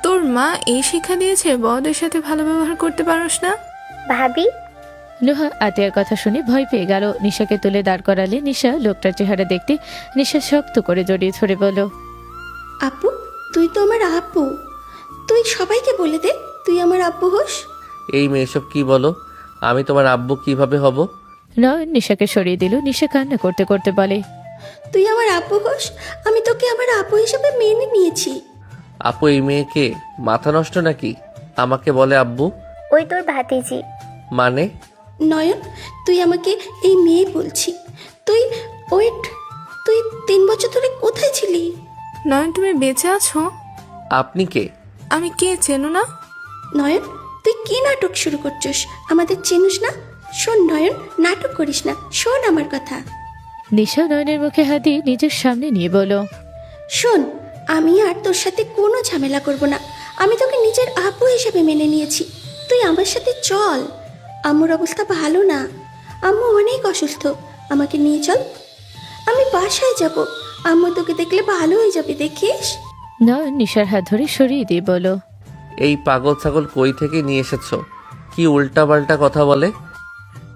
তোর মা এই শিক্ষা দিয়েছে বড়দের সাথে ভালো ব্যবহার করতে পারোস না? ভাবি, নুহা আতিয়ার কথা শুনে ভয় পেয়ে গেল। নিশাকে তুলে দাঁড় করালে নিশা লোকটার চেহারা দেখতে নিশা শক্ত করে জড়িয়ে ধরে বলল, আপু, তুই তো আমার আব্বু। তুই সবাইকে বলে দে তুই আমার আব্বু হোস। এই মেয়ে এসব কি বলো? আমি তোমার আব্বু কিভাবে হব? নয়ন নিশাকে সরিয়ে দিল। নিশা কান্না করতে করতে বলে, তুই আমার আব্বু হোস, আমি তোকে আমার আব্বু হিসেবে মেনে নিয়েছি। আপু, এই মেয়েকে মাথা নষ্ট নাকি? আমাকে বলে আব্বু? ওই তোর ভাতিজি। মানে? নয়ন, তুই আমাকে এই মেয়ে বলছি। তুই ওয়েট, তুই 3 বছর ধরে কোথায় ছিলি? নয়ন, তুমি বেঁচে আছো? আপনি কে? আমি কে চেনো না? নয়ন, তুই তুই কি নাটক শুরু করছিস? আমাদের চিনিস না? শোন নয়ন, নাটক করিস না, শোন আমার কথা। নিশা নয়নের মুখে হাত দিয়ে নিজের সামনে নিয়ে বলল, শোন, আমি আর তোর সাথে কোনো ঝামেলা করব না। আমি তোকে নিজের আব্বু হিসেবে মেনে নিয়েছি, তুই আমার সাথে চল। আম্মুর অবস্থা ভালো না, আম্মু অনেক অসুস্থ, আমাকে নিয়ে চল। আমি বাসায় যাব, আম্মু তোকে দেখলে ভালো হয়ে যাবে, দেখিস। নয়ন নিশার হাত ধরে সরিয়ে দিয়ে বলল, এই পাগল ছাগল কই থেকে নিয়ে এসেছো? কি উল্টাপাল্টা কথা বলে?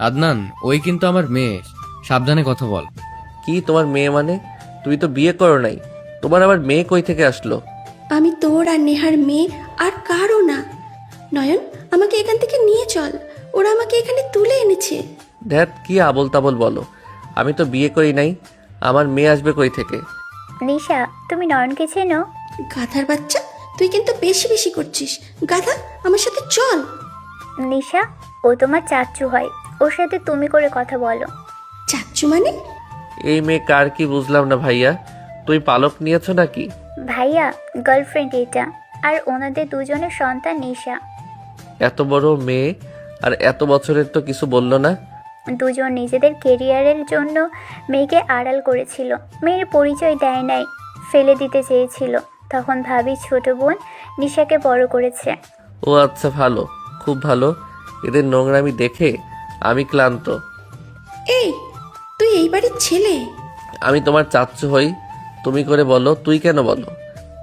আদনান, ওই কিন্তু আমার মেয়ে, সাবধানে কথা বল। কি তোমার মেয়ে মানে? তুমি তো বিয়ে করো নাই, তোমার আবার মেয়ে কই থেকে আসলো? আমি তোর আর নেহার মেয়ে, আর কারও না। নয়ন, আমাকে এখান থেকে নিয়ে চল, ওরা আমাকে এখানে তুলে এনেছে। ধ্যাত, কি আবল তাবল বলো? আমি তো বিয়ে করি নাই, আমার মেয়ে আসবে কই থেকে? নিশা, তুমি নয়নকে চেনো? গাধার বাচ্চা, তুই কিন্তু বেশি বেশি করছিস। গাধা, আমার সাথে চল। নিশা, ও তোমার চাচ্চু হয়, ওর সাথে তুমি করে কথা বলো। চাচ্চু মানে? এই মেয়ে কার কি বুঝলাম না ভাইয়া, তুই পালক নিয়েছো নাকি? ভাইয়া, গার্লফ্রেন্ড এটা, আর ওনাদের দুজনের সন্তান নিশা। এত বড় মেয়ে আর এত বছরের তো কিছু বললো না? দুজন নিজেদের কেরিয়ারের জন্য মেয়েকে আড়াল করেছিল, মেয়ের পরিচয় দেয় নাই, ফেলে দিতে চেয়েছিল। তখন ভাবি ছোট বোন নিশাকে বড় করেছে। ও আচ্ছা, ভালো, খুব ভালো। এদের নোংরামি দেখে আমি ক্লান্ত। এই, তুই এই বাড়ির ছেলে? আমি তোমার চাচ্চু হই, তুমি করে বলো, তুই কেন বলো?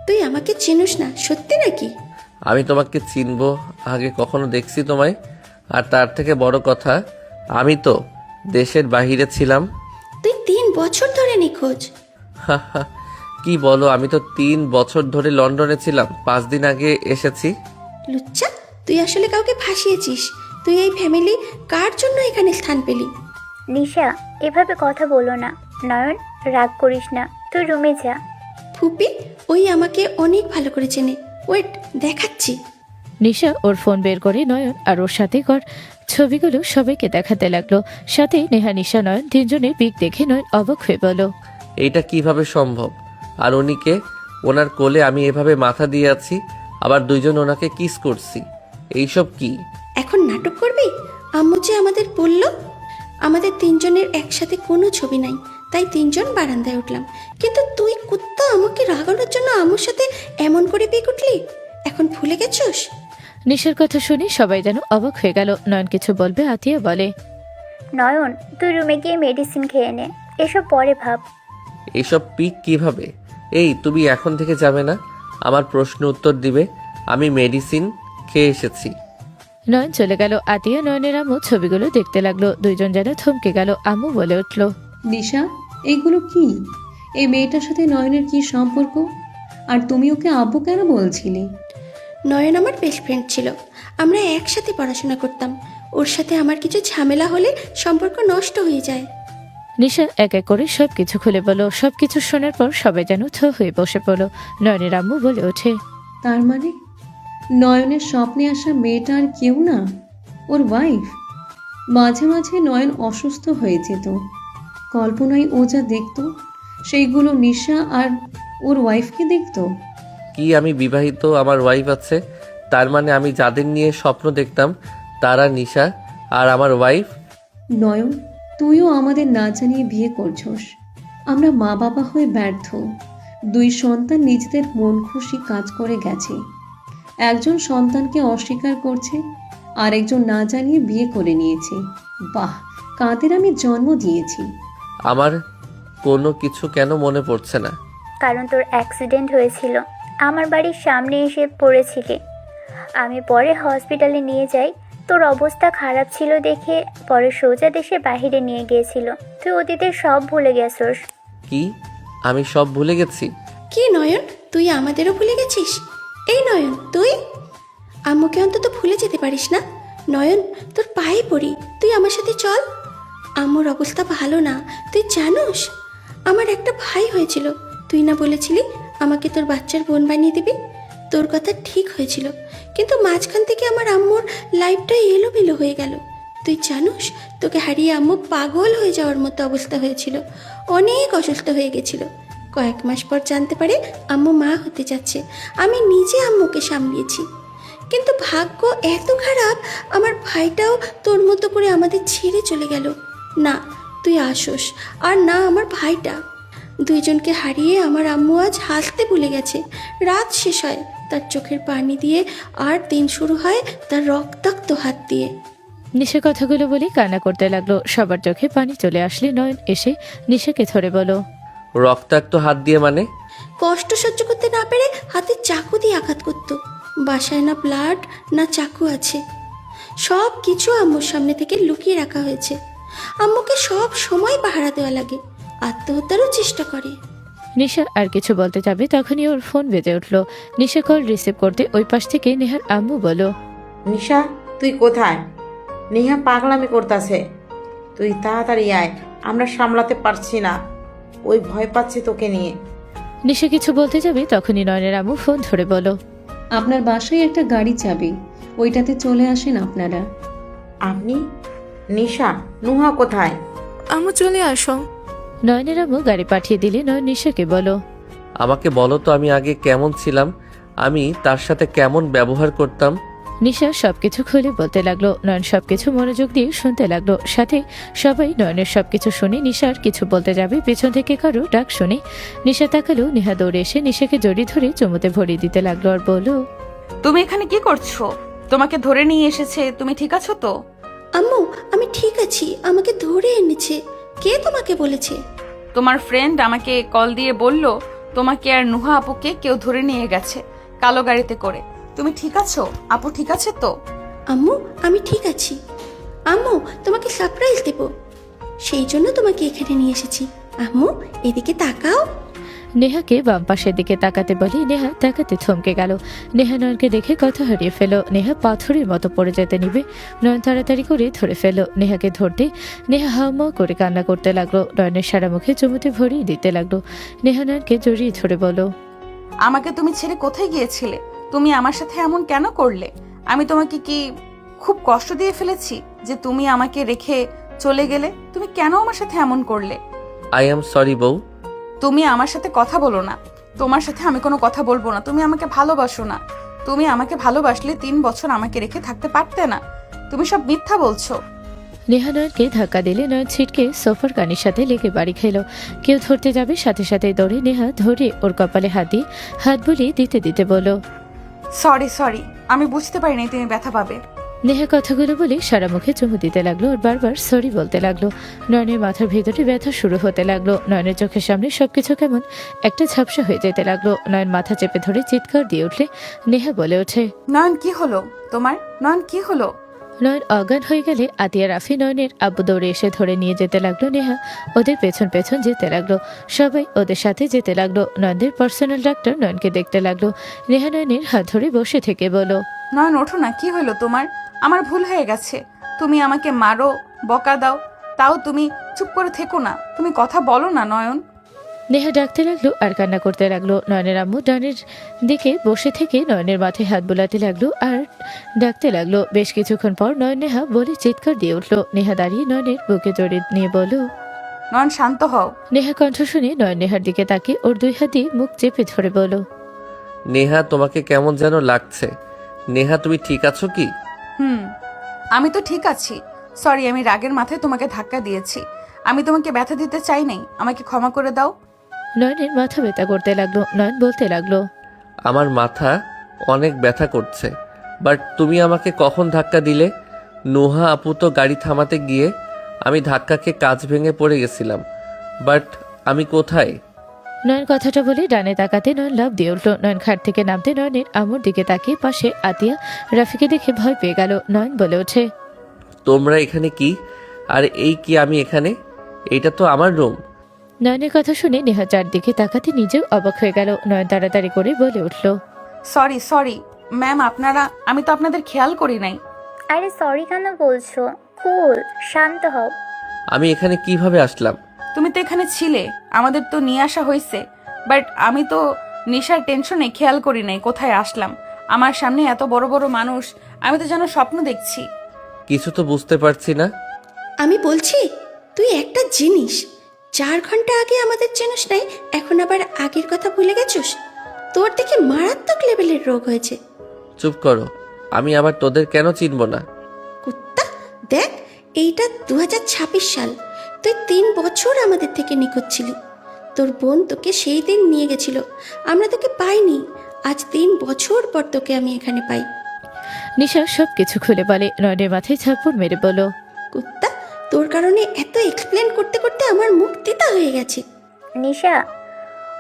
তুই আমাকে চিনিস না, সত্যি নাকি? আমি তোমাকে চিনবো? আগে কখনো দেখছি তোমায়? আর তার থেকে বড় কথা, আমি তো দেশের বাহিরে ছিলাম। তুই 3 বছর ধরে নিখোঁজ। কি বলো? আমি তো 3 বছর ধরে লন্ডনে ছিলাম, 5 দিন আগে এসেছি। লুচ্চা, তুই আসলে কাউকে ফাঁসিয়েছিস। তুই এই ফ্যামিলি কার জন্য এখানে স্থান পেলি? নিশা, এভাবে কথা বলো না। নয়ন, রাগ করিস না, তুই রুমে যা। ফুপি, ওই আমাকে অনেক ভালো করে চেনে, ওয়েট, দেখাচ্ছি। নিশা ওর ফোন বের করে নয়ন আর ওর সাথে কর ছবিগুলো সবাইকে দেখাতে লাগলো। সাথে নেহা, নিশা, নয়ন তিনজনের পিক দেখে নয়ন অবাক হয়ে বলল, এইটা কিভাবে সম্ভব? আর উনিকে, ওনার কোলে আমি এভাবে মাথা দিয়ে আছি, আবার দুইজন ওনাকে কিস করছি, এইসব কি? এখন নাটক করবি? আম্মু যে আমাদের বলল আমাদের 3 জনের একসাথে কোনো ছবি নাই, তাই 3 জন বারান্দায় উঠলাম। কিন্তু তুই কুত্তা, আমাকে রাগানোর জন্য আম্মুর সাথে এমন করে পিক উঠলি, এখন ভুলে গেছিস? নিশার কথা শুনে সবাই যেন অবাক হয়ে গেল। নয়ন কিছু বলবে, আতিয়া বলে, নয়ন, তুই রুমে গিয়ে মেডিসিন খেয়ে নে, এসব পরে ভাব। এইসব পিক কিভাবে? এই, তুমি এখন থেকে যাবে না, আমার প্রশ্ন উত্তর দিবে। আমি মেডিসিন খেয়ে এসেছি। নয়ন চলে গেল। আতিয়া নয়নের আম্মু ছবিগুলো দেখতে লাগলো। দুইজন যেন থমকে গেল। আম্মু বলে উঠল, নিশা, এইগুলো কি? এই মেয়েটার সাথে নয়নের কি সম্পর্ক? আর তুমি ওকে আব্বু কেন বলছিলে? নয়ন আমার বেস্ট ফ্রেন্ড ছিল, আমরা একসাথে পড়াশোনা করতাম। ওর সাথে আমার কিছু ঝামেলা হলে সম্পর্ক নষ্ট হয়ে যায়। নিশা এক এক করে সবকিছু খুলে বলল। সবকিছু শোনার পর সবাই যেন থ হয়ে বসে পড়ল। নয়নের আম্মু বলে ওঠে, তার মানে নয়নের স্বপ্নে আসা মেয়েটা আর কেউ না, ওর ওয়াইফ। মাঝে মাঝে নয়ন অসুস্থ হয়ে যেত, কল্পনায় ও যা দেখতো সেইগুলো নিশা আর ওর ওয়াইফকে দেখতো। কি আমি বিবাহিত, আমার ওয়াইফ আছে? তার মানে আমি যাদের নিয়ে স্বপ্ন দেখতাম তারা নিশা আর আমার ওয়াইফ? নয়ন, তুইও আমাদের না জানিয়ে বিয়ে করছস। আমরা মা বাবা হয়ে ব্যর্থ। 2 সন্তান নিজেদের মন খুশি কাজ করে গেছে, একজন সন্তানকে অস্বীকার করছে, আর একজন না জানিয়ে বিয়ে করে নিয়েছে। বাহ, কাদের আমি জন্ম দিয়েছি। আমার কোনো কিছু কেন মনে পড়ছে না? কারণ তোর অ্যাক্সিডেন্ট হয়েছিল, আমার বাড়ির সামনে এসে পড়েছিলি। আমি পরে হসপিটালে নিয়ে যাই, তোর অবস্থা খারাপ ছিল দেখে পরে সোজা দেশে বাহিরে নিয়ে গিয়েছিল। তুই অতীতের সব ভুলে গেছস। কি? আমি সব ভুলে গেছি? কি নয়ন, তুই আমাদেরও ভুলে গেছিস? এই নয়ন, তুই আম্মুকে অন্তত ভুলে যেতে পারিস না? নয়ন, তোর পায়ে পড়ি, তুই আমার সাথে চল। আম্মুর অবস্থা ভালো না, তুই জানোস? আমার একটা ভাই হয়েছিল, তুই না বলেছিলি আমাকে তোর বাচ্চার বোন বানিয়ে দিবি? তোর কথা ঠিক হয়েছিল, কিন্তু মাঝখান থেকে আমার আম্মুর লাইফটা এলোমেলো হয়ে গেল। তুই জানোস, তোকে হারিয়ে আম্মু পাগল হয়ে যাওয়ার মতো অবস্থা হয়েছিল, অনেক অসুস্থ হয়ে গেছিল। কয়েক মাস পর জানতে পারে আম্মু মা হতে যাচ্ছে। আমি নিজে আম্মুকে সামলিয়েছি, কিন্তু ভাগ্য এত খারাপ, আমার ভাইটাও তোর মতো করে আমাদের ছেড়ে চলে গেল। না তুই আসোস, আর না আমার ভাইটা। দুইজনকে হারিয়ে আমার আম্মু আজ হাসতে ভুলে গেছে। রাত শেষ হয় তার চোখের পানি দিয়ে, আর দিন শুরু হয় তার রক্তাক্ত হাত দিয়ে। নিশা কথাগুলো বলে কান্না করতে লাগলো। সবার চোখে পানি চলে আসলে নয়ন এসে নিশাকে ধরে বলো, রক্তাক্ত হাত দিয়ে মানে? কষ্ট সহ্য করতে না পেরে হাতে চাকু দিয়ে আঘাত করতো। বাসায় না ব্লাড না চাকু আছে, সব কিছু আম্মুর সামনে থেকে লুকিয়ে রাখা হয়েছে। আম্মুকে সব সময় পাহারা দেওয়া লাগে, আত্মহত্যারও চেষ্টা করে। নিশা আর কিছু বলতে যাবে তখনই ওর ফোন বেজে উঠলো। নিশা কল রিসিভ করতে ওই পাশ থেকে নেহার আম্মু বলো, নিশা তুই কোথায়? নেহা পাগলামি করতেছে, তুই তাড়াতাড়ি আয়, আমরা সামলাতে পারছি না, ওই ভয় পাচ্ছে তোকে নিয়ে। নিশা কিছু বলতে যাবে তখনই নয়নের আম্মু ফোন ধরে বলো, আপনার বাসায় একটা গাড়ি চাবি, ওইটাতে চলে আসেন আপনারা। আপনি? নিশা, নুহা কোথায়? আম্মু চলে আসো। নয়নের আম্মু গাড়ি পাঠিয়ে দিলে নয়ন নিশাকে বলো, আমাকে বলো তো আমি আগে কেমন ছিলাম, আমি তার সাথে কেমন ব্যবহার করতাম? নিশা সবকিছু খুলে বলতে লাগলো। নয়ন সবকিছু মনোযোগ দিয়ে শুনতে লাগলো। সাথে সবাই নয়নের সবকিছু শুনে নিশার কিছু বলতে যাবে পেছন থেকে কারো ডাক শুনে নিশা তাকালো। নেহা দৌড়ে এসে নিশাকে জড়িয়ে ধরে চুমুতে ভরিয়ে দিতে লাগলো আর বলল, তুমি এখানে কি করছো? তোমাকে ধরে নিয়ে এসেছে, তুমি ঠিক আছো তো? আম্মু আমি ঠিক আছি, আমাকে ধরে এনেছে। কে তোমাকে বলেছে? তোমার ফ্রেন্ড আমাকে কল দিয়ে বলল তোমাকে আর নুহা আপুকে কেউ ধরে নিয়ে গেছে কালো গাড়িতে করে। তুমি ঠিক আছো? আপু ঠিক আছে তো? আম্মু আমি ঠিক আছি। আম্মু তোমাকে সারপ্রাইজ দেব, সেই জন্য তোমাকে এখানে নিয়ে এসেছি। আম্মু এদিকে তাকাও। নেহাকে বাম পাশের দিকে তাকাতে বলি নেহা তাকাতে থমকে গেল। নেহা নয়নকে দেখে কথা হারিয়ে ফেল। নেহা পাথরের মতো পড়ে যেতে নিবে, নয়ন তাড়াতাড়ি করে ধরে ফেল। নেহাকে ধরতে নেহা হাউমাউ করে কান্না করতে লাগলো। নয়নের সারা মুখে চুমুতে ভরিয়ে দিতে লাগলো। নেহা নয়নকে জড়িয়ে ধরে বলো, আমাকে তুমি ছেড়ে কোথায় গিয়েছিলে? তুমি আমার সাথে এমন কেন করলে? আমি তোমাকে কি খুব কষ্ট দিয়ে ফেলেছি যে তুমি আমাকে রেখে চলে গেলে? তুমি কেন আমার সাথে এমন করলে? আই এম সরি বউ। তুমি আমার সাথে কথা বলো না, তোমার সাথে আমি কোনো কথা বলবো না। তুমি আমাকে ভালোবাসো না। তুমি আমাকে ভালোবাসলে 3 বছর আমাকে রেখে থাকতে পারতে না। তুমি সব মিথ্যা বলছো। নেহা নয়নকে ধাক্কা দিলে নয়ন ছিটকে সোফার কানির সাথে লেগে বাড়ি খেল। কেউ ধরতে যাবে সাথে সাথে দৌড়ে নেহা ধরে ওর কপালে হাত দিয়ে হাত বুলিয়ে দিতে দিতে বলো, সরি, আমি বুঝতে পারিনি তুমি ব্যথা পাবে। নেহা কথাগুলো বলে সারা মুখে চুমু দিতে লাগলো আর বারবার সরি বলতে লাগলো। নয়নের মাথার ভেতরে ব্যথা শুরু হতে লাগলো। নয়নের চোখের সামনে সবকিছু কেমন একটা ঝাপসা হয়ে যেতে লাগলো। নয়ন মাথা চেপে ধরে চিৎকার দিয়ে উঠলে নেহা বলে ওঠে, নয়ন কি হলো তোমার? নয়ন কি হলো? নয়ন অজ্ঞান হয়ে গেলে আতিয়া রাফি নয়নের আব্বু দৌড়ে এসে ধরে নিয়ে যেতে লাগলো। নেহা ওদের পেছন পেছন যেতে লাগলো। সবাই ওদের সাথে যেতে লাগলো। নয়নদের পার্সোনাল ডাক্তার নয়নকে দেখতে লাগলো। নেহা নয়নের হাত ধরে বসে থেকে বলো, নয়ন ওঠো না, কি হলো তোমার? আমার ভুল হয়ে গেছে। তুমি আমাকে মারো, বকা দাও, তাও তুমি চুপ করে থেকো না। তুমি কথা বলো না নয়ন। নেহা ডাকতে লাগলো আর কান্না করতে লাগলো। নয়নের আম্মু ডানের দিকে বসে থেকে নয়নের মাথায় হাত বোলাতে লাগলো আর ডাকতে লাগলো। বেশ কিছুক্ষণ পর নয়ন নেহা বলে চিৎকার দিয়ে উঠলো। নেহা দাঁড়িয়ে নয়নের বুকে জড়িয়ে নিয়ে বলো, নয়ন শান্ত হও। নেহা কণ্ঠ শুনে নয়ন নেহার দিকে তাকিয়ে ওর 2 হাত দিয়ে মুখ চেপে ধরে বলো, নেহা তোমাকে কেমন যেন লাগছে। নেহা তুমি ঠিক আছো কি? আমি তো ঠিক আছি। সরি, আমি রাগের মাথায় তোমাকে ধাক্কা দিয়েছি। আমি তোমাকে ব্যথা দিতে চাই নাই, আমাকে ক্ষমা করে দাও। নয়নের মাথা ব্যথা করতে লাগলো। নয়ন বলতে লাগলো, আমার মাথা অনেক ব্যথা করছে, বাট তুমি আমাকে কখন ধাক্কা দিলে? নুহা আপু তো গাড়ি থামাতে গিয়ে আমি ধাক্কাকে কাঁচ ভেঙে পড়ে গেছিলাম, বাট আমি কোথায়? নয়ন কথাটা বলে ডানে তাকাতে নয়ন লাফ দিয়ে উঠলো। নয়ন খাট থেকে নামতে নয়নের আম্মুর দিকে তাকিয়ে পাশে আতিয়া রাফিকে দেখে ভয় পেয়ে গেল। নয়ন বলে ওঠে, তোমরা এখানে কি? আর এই কি আমি এখানে? এইটা তো আমার রুম। নয়নের কথা শুনে নেহা চারদিকে তাকাতে নিজেও অবাক হয়ে গেল। নয়ন তাড়াতাড়ি করে বলে উঠলো, সরি ম্যাম, আমি তো আপনাদের খেয়াল করি নাই। আরে সরি কেন বলছো? কুল, শান্ত হও। আমি এখানে কিভাবে আসলাম? তুমি তো এখানে ছিলে, আমাদের তো নিয়ে আসা হয়েছে, বাট আমি তো নেশার টেনশনে খেয়াল করি নাই কোথায় আসলাম। আমার সামনে এত বড় বড় মানুষ, আমি তো যেন স্বপ্ন দেখছি। কিছু তো বুঝতে পারছি না। আমি বলছি তুই একটা জিনিস, 4 ঘন্টা আগে আমাদের চেনস নাই, এখন আবার আগের কথা ভুলে গেছিস? তোর দেখে মারাত্মক লেভেলের রোগ হয়েছে। চুপ করো, আমি আবার তোদের কেন চিনব না? কুত্তা, দেখ, এইটা 2026 সাল। তুই 3 বছর আমাদের থেকে নিখোঁজ ছিলি। তোর বোন তোকে সেই দিন নিয়ে গেছিল, আমরা তোকে পাইনি। আজ 3 বছর পর তোকে আমি এখানে পাই। নিশা সব কিছু খুলে বলে। নয়নের মাথায় ঝাপড় মেরে বলল, কুত্তা, তোর কারণে এত এক্সপ্লেন করতে করতে আমার মুখ তিতা হয়ে গেছে। নিশা,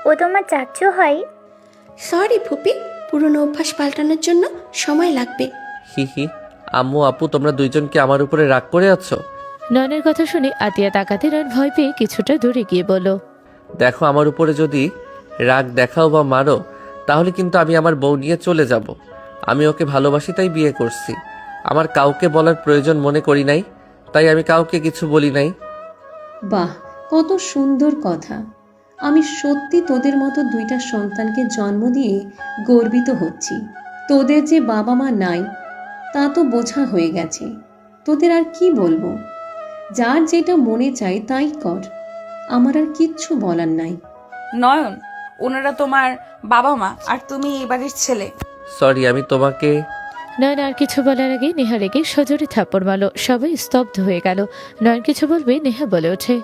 ও তোমার চাচ্চু হয়? সরি ফুপি, পুরনো অভ্যাস পাল্টানোর জন্য সময় লাগবে। হি হি, আম্মু আপু তোমরা দুইজন কি আমার উপরে রাগ করে আছো? নয়নের কথা শুনে আতিয়া তাকাতে নয়ন ভয় পেয়ে কিছুটা দূরে গিয়ে বলল, দেখো, আমার উপরে যদি রাগ দেখাও বা মারো তাহলে কিন্তু আমি আমার বউ নিয়ে চলে যাব। আমি ওকে ভালোবাসি তাই বিয়ে করছি। আমার কাউকে বলার প্রয়োজন মনে করি নাই, তাই আমি কাউকে কিছু বলি নাই। বাহ, কত সুন্দর কথা। আমি সত্যি তোদের মতো 2টা সন্তানকে জন্ম দিয়ে গর্বিত হচ্ছি। তোদের যে বাবা মা নাই তা তো বোঝা হয়ে গেছে। তোদের আর কি বলবো, যার যেটা মনে চাই তাই কর, আমার আর কিচ্ছু বলার নাই। নয়ন, ওনারা তোমার বাবা মা আর তুমি এই বাড়ির ছেলে। সরি, আমি তোমাকে। নয়ন আর কিছু বলার আগে নেহা রেগে সজোরে থাপ্পড় মারল। সবাই স্তব্ধ হয়ে গেল। নয়ন কিছু বলবে, নেহা বলে ওঠে,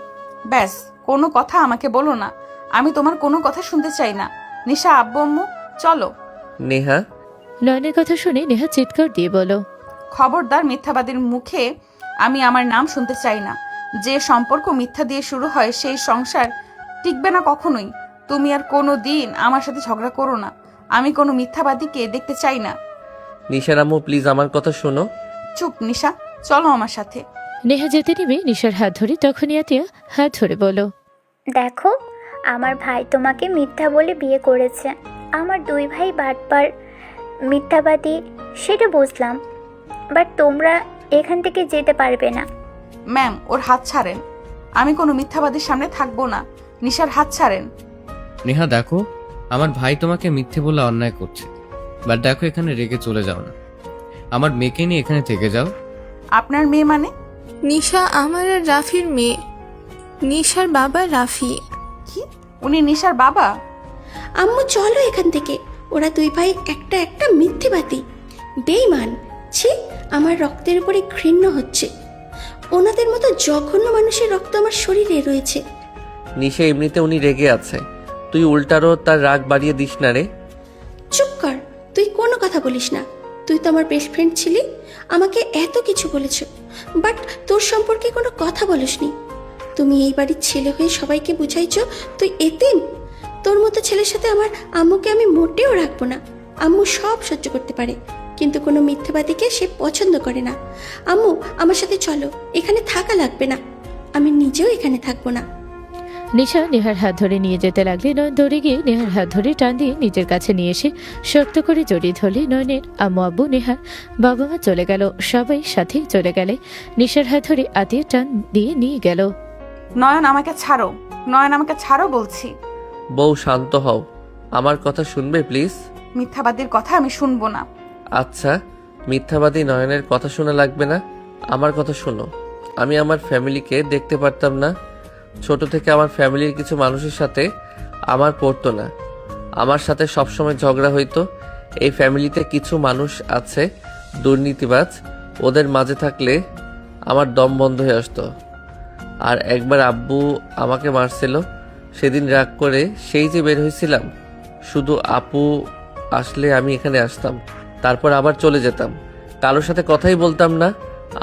ব্যাস, কোনো কথা আমাকে বলো না। আমি তোমার কোনো কথা শুনতে চাই না। নিশা, আব্বু আম্মু চলো। নেহা। নয়নের কথা শুনে নেহা চিৎকার দিয়ে বলল, খবরদার, মিথ্যাবাদীর মুখে আমি আমার নাম শুনতে চাই না। যে সম্পর্ক মিথ্যা দিয়ে শুরু হয় সেই সংসার টিকবে না কখনোই। তুমি আর কোনো দিন আমার সাথে ঝগড়া করো না। আমি কোনো মিথ্যাবাদীকে দেখতে চাই না। নিশার আম্মু প্লিজ আমার কথা শোনো। চুপ নিশা, চলো আমার সাথে। নেহা যেতে নেবে নিশার হাত ধরে, তখনই আতিয়া হাত ধরে বলল, দেখো, আমার ভাই তোমাকে মিথ্যা বলে বিয়ে করেছে। আমার 2 ভাই বাটপার, মিথ্যাবাদী, সেটা বুঝলাম, বাট তোমরা এখান থেকে যেতে পারবে না। ম্যাম, ওর হাত ছাড়েন। আমি কোনো মিথ্যাবাদীর সামনে থাকবো না। নিশার হাত ছাড়েন। নেহা দেখো, আমার ভাই তোমাকে মিথ্যে বলে অন্যায় করছে, বাট দেখো এখানে রেগে চলে যাও না। আমার মেয়েকে নিয়ে এখানে থেকে যাও। আপনার মেয়ে মানে? নিশা আমার আর রাফির মেয়ে। নিশার বাবা রাফি। কি? উনি নিশার বাবা? আম্মু চলো এখান থেকে। ওরা 2 ভাই একটা মিথ্যেবাদী, বেঈমান। ছি, আমার রক্তের উপরে ঘৃণ্য হচ্ছে। ওনাদের মতো জঘন্য মানুষের রক্ত আমার শরীরে রয়েছে। নিশা, এমনিতে উনি রেগে আছে, তুই উল্টারও তার রাগ বাড়িয়ে দিস না রে। চুপ কর, তুই কোনো কথা বলিস না। তুই তো আমার বেস্ট ফ্রেন্ড ছিলি, আমাকে এত কিছু বলেছ, বাট তোর সম্পর্কে কোনো কথা বলিসনি। তুমি এই বাড়ির ছেলে হয়ে সবাইকে বুঝাইছ তুই এতিম। তোর মতো ছেলের সাথে আমার আম্মুকে আমি মোটেও রাখবো না। আম্মু সব সহ্য করতে পারে, কিন্তু কোনো মিথ্যাবাদীকে সে পছন্দ করে না। আম্মু, আমার সাথে চলো, এখানে থাকা লাগবে না। আমি নিজেও এখানে থাকবো না। নিশা নেহার হাত ধরে নিয়ে যেতে লাগলে নয়ন দৌড়ে গিয়ে নেহার হাত ধরে টান দিয়ে নিজের কাছে নিয়ে এসে শক্ত করে জড়িয়ে ধরলে নয়নের আম্মু আব্বু নেহার বাবা মা চলে গেল। সবাই সাথে চলে গেলে নিশার হাত ধরে আতিয়া টান দিয়ে নিয়ে গেল। নয়ন, আমাকে ছাড়ো। নয়ন, আমাকে ছাড়ো বলছি। বউ শান্ত হও, আমার কথা শুনবে প্লিজ। মিথ্যাবাদীর কথা আমি শুনবো না। আচ্ছা, মিথ্যাবাদী নয়নের কথা শোনা লাগবে না, আমার কথা শোনো। আমি আমার ফ্যামিলিকে দেখতে পারতাম না। ছোট থেকে আমার ফ্যামিলির কিছু মানুষের সাথে আমার পড়তো না, আমার সাথে সবসময় ঝগড়া হইতো। এই ফ্যামিলিতে কিছু মানুষ আছে দুর্নীতিবাজ, ওদের মাঝে থাকলে আমার দম বন্ধ হয়ে আসতো। আর একবার আব্বু আমাকে মারছিল, সেদিন রাগ করে সেই যে বের হয়েছিলাম, শুধু আপু আসলে আমি এখানে আসতাম, তারপর আবার চলে যেতাম। কারোর সাথে কথাই বলতাম না।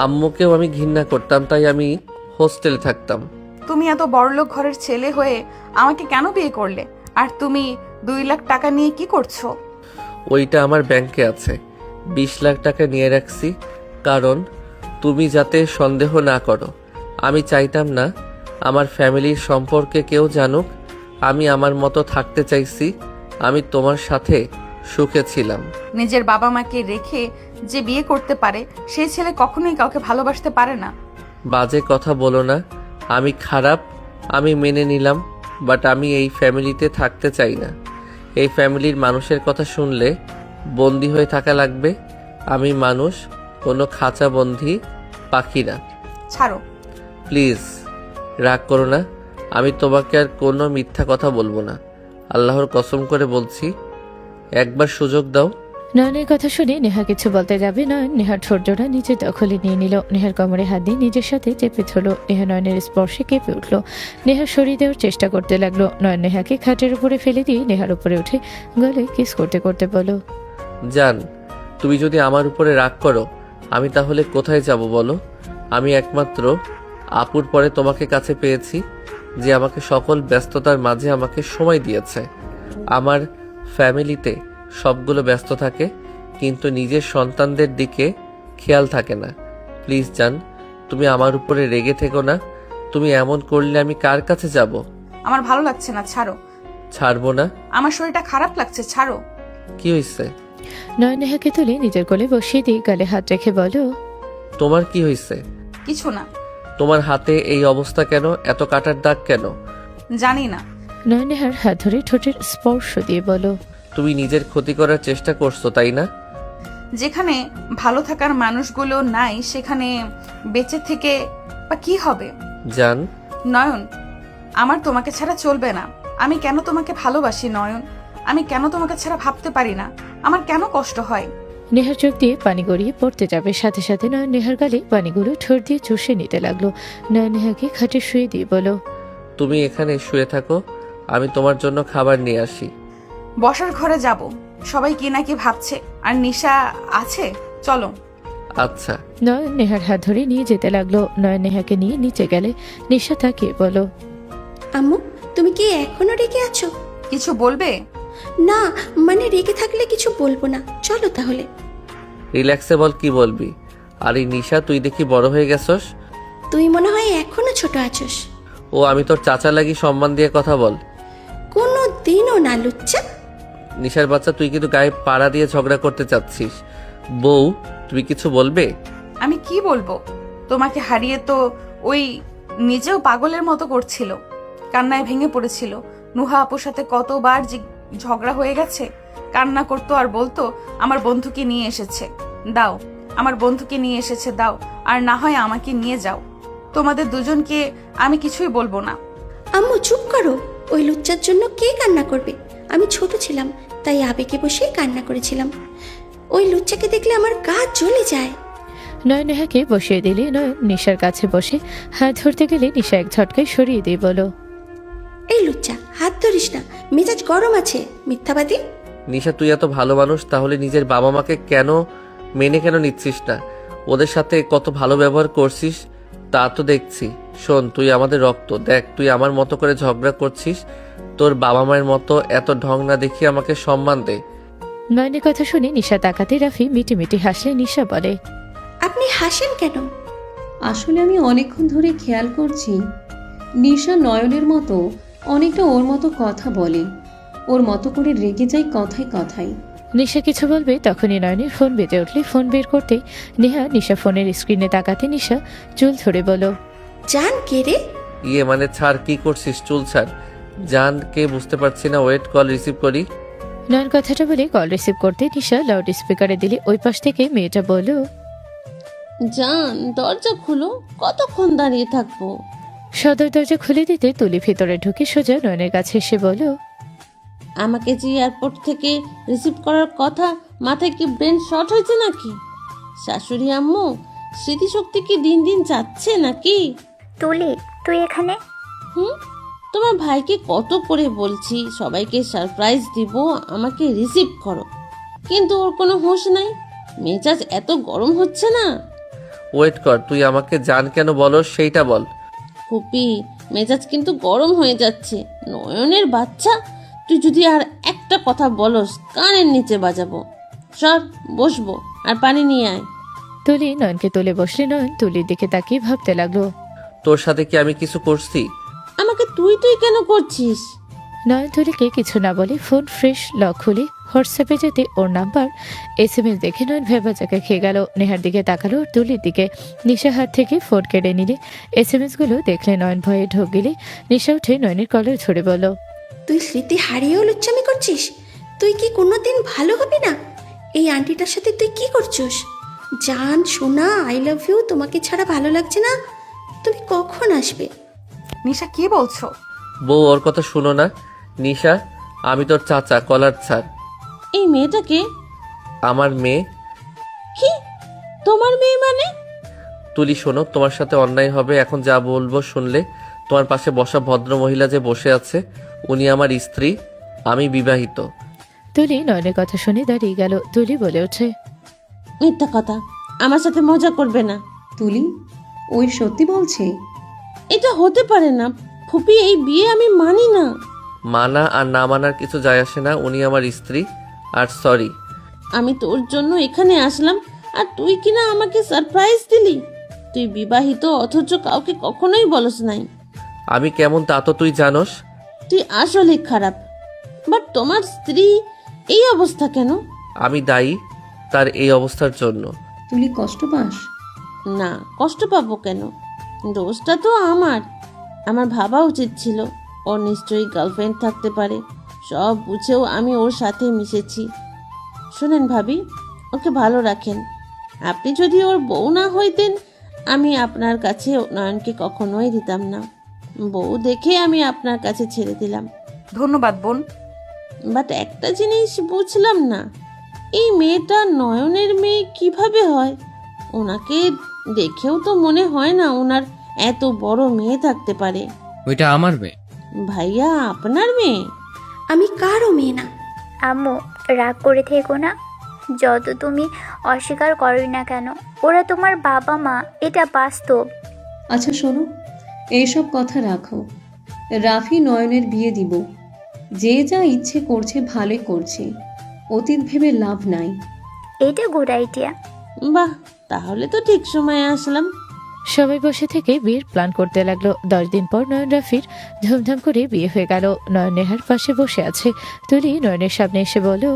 আম্মুকেও আমি ঘৃণা করতাম, তাই আমি হোস্টেলে থাকতাম। তুমি এত বড়লোক ঘরের ছেলে হয়ে আমাকে কেন বিয়ে করলে? আর তুমি 2 লাখ টাকা নিয়ে কি করছো? ওইটা আমার ব্যাংকে আছে। 20 লাখ টাকা নিয়ে রাখছি, কারণ তুমি যাতে সন্দেহ না করো। আমি চাইতাম না আমার ফ্যামিলির সম্পর্কে কেউ জানুক। আমি আমার মতো থাকতে চাইছি। আমি তোমার সাথে সুখে ছিলাম। নিজের বাবা মাকে রেখে যে বিয়ে করতে পারে সেই ছেলে কখনোই কাউকে ভালোবাসতে পারে না। বাজে কথা বলো না। আমি খারাপ, আমি মেনে নিলাম, বাট আমি এই ফ্যামিলিতে থাকতে চাই না। এই ফ্যামিলির মানুষের কথা শুনলে বন্দি হয়ে থাকা লাগবে। আমি মানুষ, কোনো খাঁচা বন্দি পাখি না। ছাড়ো প্লিজ, রাগ করো না। আমি তোমাকে আর কোনো মিথ্যা কথা বলবো না। আল্লাহর কসম করে বলছি, একবার সুযোগ দাও। নয়নের কথা শুনে নেহা কিছু বলতে যাবে নয়ন নেহার ঠোঁটজোড়া নিজের দখলে নিয়ে নিল। নেহার কোমরে হাত দিয়ে নিজের সাথে চেপে ধরল। নেহা নয়নের স্পর্শে কেঁপে উঠল। নেহা সরিয়ে দেওয়ার চেষ্টা করতে লাগলো। নয়ন নেহাকে খাটের উপরে ফেলে দিয়ে নেহার উপরে উঠে গলে কিস করতে করতে বলো, জান, তুমি যদি আমার উপরে রাগ করো আমি তাহলে কোথায় যাব বলো? আমি একমাত্র আপুর পরে তোমাকে কাছে পেয়েছি, যে আমাকে সকল ব্যস্ততার মাঝে আমাকে সময় দিয়েছে। আমার ফ্যামিলিতে সবগুলো ব্যস্ত থাকে, কিন্তু নিজের সন্তানদের দিকে খেয়াল থাকে না। প্লিজ জান, তুমি আমার উপরে রেগে থেকো না। তুমি এমন করলে আমি কার কাছে যাব? আমার ভালো লাগছে না, ছাড়ো। ছাড়বো না। আমার শরীরটা খারাপ লাগছে, ছাড়ো। কি হয়েছে? নয়ন নেহাকে তুলে নিজের কোলে বসিয়ে দিয়ে গালে হাত রেখে বলো, তোমার কি হয়েছে? কিছু না। তোমার হাতে এই অবস্থা কেন? এত কাটার দাগ কেন? জানি না। নয়ন নেহার হাত ধরে ঠোঁটের স্পর্শ দিয়ে বলো, তুমি নিজের ক্ষতি করার চেষ্টা করছো, তাই না? যেখানে ভালো থাকার মানুষগুলো নাই সেখানে বেঁচে থেকে বা কি হবে? জান, নয়ন, আমার তোমাকে ছাড়া চলবে না। আমি কেন তোমাকে ভালোবাসি নয়ন? আমি কেন তোমাকে ছাড়া ভাবতে পারি না? আমার কেন কষ্ট হয়? নেহার চোখ দিয়ে পানি গড়িয়ে পড়তে যাবে, সাথে সাথে নয়ন নেহার গালে পানিগুলো ঠোঁট দিয়ে চুষে নিতে লাগলো। নয়ন নেহাকে খাটে শুয়ে দিয়ে বলো, তুমি এখানে শুয়ে থাকো, আমি তোমার জন্য খাবার নিয়ে আসি। বসার ঘরে যাব, সবাই কি নাকি ভাবছে। আর নিশা আছে, চলো। আচ্ছা। নয়ন নেহার হাত ধরে নিয়ে যেতে লাগলো। নয়ন নেহাকে নিয়ে নিচে গেলে নিশা তাকিয়ে বলো, আম্মু, তুমি কি এখনো রেগে আছো? কিছু বলবে? না, মানে রেগে থাকলে কিছু বলবো না, চলো তাহলে। রিল্যাক্সে বল, কি বলবি? আর এই নিশা, তুই দেখি বড় হয়ে গেছস। তুই মনে হয় এখনো ছোট আছোস। ও, আমি তোর চাচা লাগি, সম্মান দিয়ে কথা বল। কোনো দিনও না, লুচ্চা। নিশার বাচ্চা, তুই কিন্তু গায়ে পাড়া দিয়ে ঝগড়া করতে চাচ্ছিস। বউ, তুমি কিছু বলবে? আমি কি বলবো? তোমাকে হারিয়ে তো ওই নিজেও পাগলের মতো করছিল, কান্নায় ভেঙে পড়েছিল। নুহা আপুর সাথে কতবার যে ঝগড়া হয়ে গেছে। কান্না করতো আর বলতো আমার বন্ধুকে নিয়ে এসেছে, দাও। আমার বন্ধুকে নিয়ে এসেছে, দাও। আর না হয় আমাকে নিয়ে যাও। তোমাদের দুজনকে আমি কিছুই বলবো না। আম্মু চুপ করো। ওই লুচ্চার জন্য কে কান্না করবে? আমি ছোট ছিলাম, তাই আবেগে বসে কান্না করেছিলাম। ওই লুচ্চাকে দেখলে আমার গা জ্বলে যায়। নয়ন নেহাকে বসিয়ে দিলে নয়ন নিশার কাছে বসে হাত ধরতে গেলে নিশা এক ঝটকায় সরিয়ে দিয়ে বলো, এই লুচ্চা, হাত ধরিস না, মেজাজ গরম আছে, মিথ্যাবাদী। নিশা, তুই এত ভালো মানুষ, তাহলে নিজের বাবা মাকে কেন মেনে কেন নিচ্ছিস না? ওদের সাথে কত ভালো ব্যবহার করছিস তা তো দেখছি। শোন, তুই আমাদের রক্ত। দেখ, তুই আমার মতো করে ঝগড়া করছিস। তোর বাবা মায়ের মতো এত ঢং না দেখিয়ে আমাকে সম্মান দে। নয়নের কথা শুনে নিশা তাকাতে রাফি মিটি মিটি হাসলে নিশা বলে, আপনি হাসেন কেন? আসলে আমি অনেকক্ষণ ধরে খেয়াল করছি নিশা নয়নের মতো অনেকটা ওর মতো কথা বলে, ওর মতো করে রেগে যায় কথায় কথায়। নিশা কিছু বলবে তখনই নয়নের ফোন বেজে উঠলে ফোন বের করতে নেহা নিশা ফোনের স্ক্রিনে তাকাতে নিশা চুল ধরে বলো, জান কে রে? ইয়ে মানে ছাড়, কি করছিস? চুল ছাড়। জান কে বুঝতে পারছি না, ওয়েট, কল রিসিভ করি। নয়ন কথাটা বলে কল রিসিভ করতে নিশা লাউড স্পিকারে দিলে ওই পাশ থেকে মেয়েটা বলল, জান, দরজা খুলো, কতক্ষণ দাঁড়িয়ে থাকবো? সদর দরজা খুলে দিতে তুলি ভিতরে ঢুকে সোজা নয়নের কাছে এসে বলল, আমাকে যে এয়ারপোর্ট থেকে রিসিভ করার কথা, মাথায় কি ব্রেন শর্ট হয়েছে নাকি? শাশুড়ি আম্মু, স্মৃতিশক্তি কি দিন দিন যাচ্ছে নাকি? তুলি, তুই এখানে? তোমার ভাইকে কত করে বলছি সবাইকে সারপ্রাইজ দিব, আমাকে রিসিভ করো, কিন্তু ওর কোনো হুঁশ নাই। মেজাজ এত গরম হচ্ছে না। ওয়েট কর, তুই আমাকে জান কেন বলো সেইটা বল। ফুপি, মেজাজ কিন্তু গরম হয়ে যাচ্ছে। নয়নের বাচ্চা, তুই যদি আর একটা কথা বলস কানের নিচে বাজাবো। সর, বসবো, আর পানি নিয়ে আয়। তুলি নয়নকে তুলে বসলে নয়ন তুলির দিকে তাকিয়ে ভাবতে লাগলো, তোর সাথে কি আমি কিছু করছি? আমাকে তুই তুই কেন করছিস? নয়ন তুলিকে কিছু না বলে ফোন ফ্রেশ লক খুলে হোয়াটসঅ্যাপে যেতে ওর নাম্বার SMS দেখে নয়ন ভেবাচাকা খেয়ে গেল। নেহার দিকে তাকালো ওর তুলির দিকে। নিশা হাত থেকে ফোন কেড়ে নিলে SMS গুলো দেখলে নয়ন ভয়ে ঢোক গেলে নিশা উঠে নয়নের কলার ধরে বলো, তুই স্মৃতি হারিয়েও লুচ্চামি করছিস? তুই কি কোনোদিন ভালো হবি না? এই আন্টিটার সাথে তুই কি করছিস? জান সোনা, আই লাভ ইউ, তোমাকে ছাড়া ভালো লাগছে না। তুমি কখন আসবে? নিশা, কি বলছো? বউ, ওর কথা শুনো না। নিশা, আমি তোর চাচা, কলার ছাড়। এই মেয়েটাকে আমার মেয়ে। কি তোমার মেয়ে মানে? তুলি শোনো, তোমার সাথে অন্যায় হবে এখন যা বলবো শুনলে। তোমার পাশে বসা ভদ্র মহিলা যে বসে আছে উনি আমার স্ত্রী, আমি বিবাহিত। তুলি নয়নের কথা শুনে দাঁড়িয়ে গেল। তুলি বলে ওঠে, মিথ্যা কথা, আমার সাথে মজা করবে না। তুলি, ওই সত্যি বলছে? এটা হতে পারে না ফুপি, এই বিয়ে আমি মানি না। মানা আর না মানার কিছু যায় আসে না, উনি আমার স্ত্রী। আর সরি, আমি তোর জন্য এখানে আসলাম আর তুই কিনা আমাকে সারপ্রাইজ দিলি। তুই বিবাহিত অথচ কাউকে কখনোই বলস নাই। আমি কেমন তা তো তুই জানোস। তুই আসলে খারাপ। বাট তোমার স্ত্রী এই অবস্থা কেন? আমি দায়ী তার এই অবস্থার জন্য। তুলি, কষ্ট পাস? না, কষ্ট পাবো কেন? দোষটা তো আমার। আমার ভাবা উচিত ছিল ওর নিশ্চয়ই গার্লফ্রেন্ড থাকতে পারে। সব বুঝেও আমি ওর সাথে মিশেছি। শোনেন ভাবি, ওকে ভালো রাখেন। আপনি যদি ওর বউ না হইতেন আমি আপনার কাছে নয়নকে কখনোই দিতাম না। বউ দেখে আমি আপনার কাছে ছেড়ে দিলাম। ধন্যবাদ বোন। বাট একটা জিনিস বুঝলাম না, এই মেয়েটা নয়নের মেয়ে কিভাবে হয়? ওনাকে দেখেও তো মনে হয় না ওনার এত বড় মেয়ে থাকতে পারে। ওইটা আমার মেয়ে। ভাইয়া, আপনার মেয়ে? আমি কারও মেয়ে না। আম্মু, রাগ করে থেকো না। যত তুমি অস্বীকার করোই না কেন, ওরা তোমার বাবা মা, এটা বাস্তব। আচ্ছা শোনো, এইসব কথা রাখো। রাফি নয়নের বিয়ে দিব। যে যা ইচ্ছে করছে ভালোই করছে, অতীত ভেবে লাভ নাই। এটা গুড আইডিয়া। বাহ, তাহলে তো ঠিক সময়ে আসলাম। সবাই বসে থেকে বিয়ের প্ল্যান করতে লাগলো। 10 দিন পর নয়ন রাফির ধুমধাম করে বিয়ে হয়ে গেল। নয়ন নেহার পাশে বসে আছে। তুলি নয়নের সামনে এসে বলো,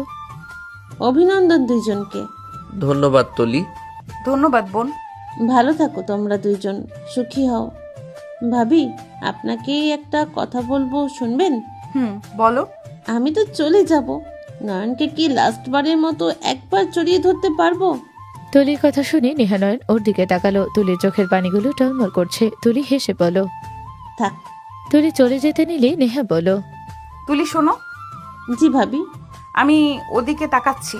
অভিনন্দন দুইজনকে। ধন্যবাদ তুলি। ধন্যবাদ বোন। ভালো থাকো তোমরা দুইজন, সুখী হও। ভাবি, আপনাকে একটা কথা বলবো, শুনবেন? বলো। আমি তো চলে যাব, নয়নকে কি লাস্টবারের মতো একবার জড়িয়ে ধরতে পারবো? তুলির কথা শুনে নেহা নয়ন ওর দিকে তাকালো। তুলির চোখের পানিগুলো টলমল করছে। তুলি হেসে বলো, থাক। তুলি চলে যেতে নিলে নেহা বলো, তুলি শোনো। জি ভাবি। আমি ওদিকে তাকাচ্ছি।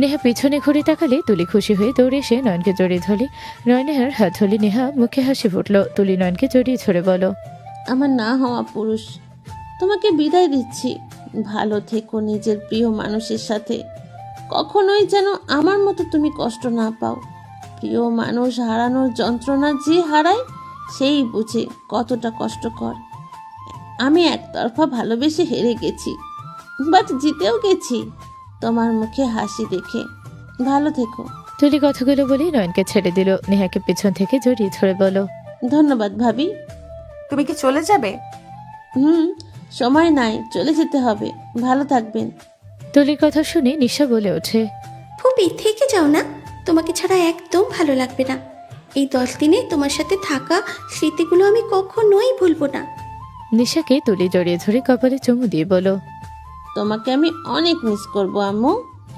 নেহা পিছনে ঘুরে তাকালে তুলি খুশি হয়ে দৌড়ে এসে নয়নকে জড়িয়ে ধরলে। নয়নের হাত ধরলে নেহা মুখে হাসি ফুটলো। তুলি নয়নকে জড়িয়ে ধরে বলো, আমার না হওয়া পুরুষ, তোমাকে বিদায় দিচ্ছি। ভালো থেকো নিজের প্রিয় মানুষের সাথে। কখনোই যেন আমার মতো তুমি কষ্ট না পাও। প্রিয় মানুষ হারানোর যন্ত্রণা যে হারায় সেই বুঝে কতটা কষ্টকর। আমি একতরফা ভালোবেসে হেরে গেছি, বাট জিতেও গেছি তোমার মুখে হাসি দেখে। ভালো থেকো। তুলি কথাগুলো বলে নয়নকে ছেড়ে দিল। নেহাকে পিছন থেকে জড়িয়ে ধরে বলো, ধন্যবাদ ভাবি। তুমি কি চলে যাবে? সময় নাই, চলে যেতে হবে। ভালো থাকবেন। তুলির কথা শুনে নিশা বলে ওঠে, ফুপি, থেকে যাও না, তোমাকে ছাড়া একদম ভালো লাগবে না। এই 10 দিনে তোমার সাথে থাকা স্মৃতিগুলো আমি কখনোই ভুলবো না। নিশাকে তুলি জড়িয়ে ধরে কপালে চুমু দিয়ে বলো, তোমাকে আমি অনেক মিস করব আম্মু।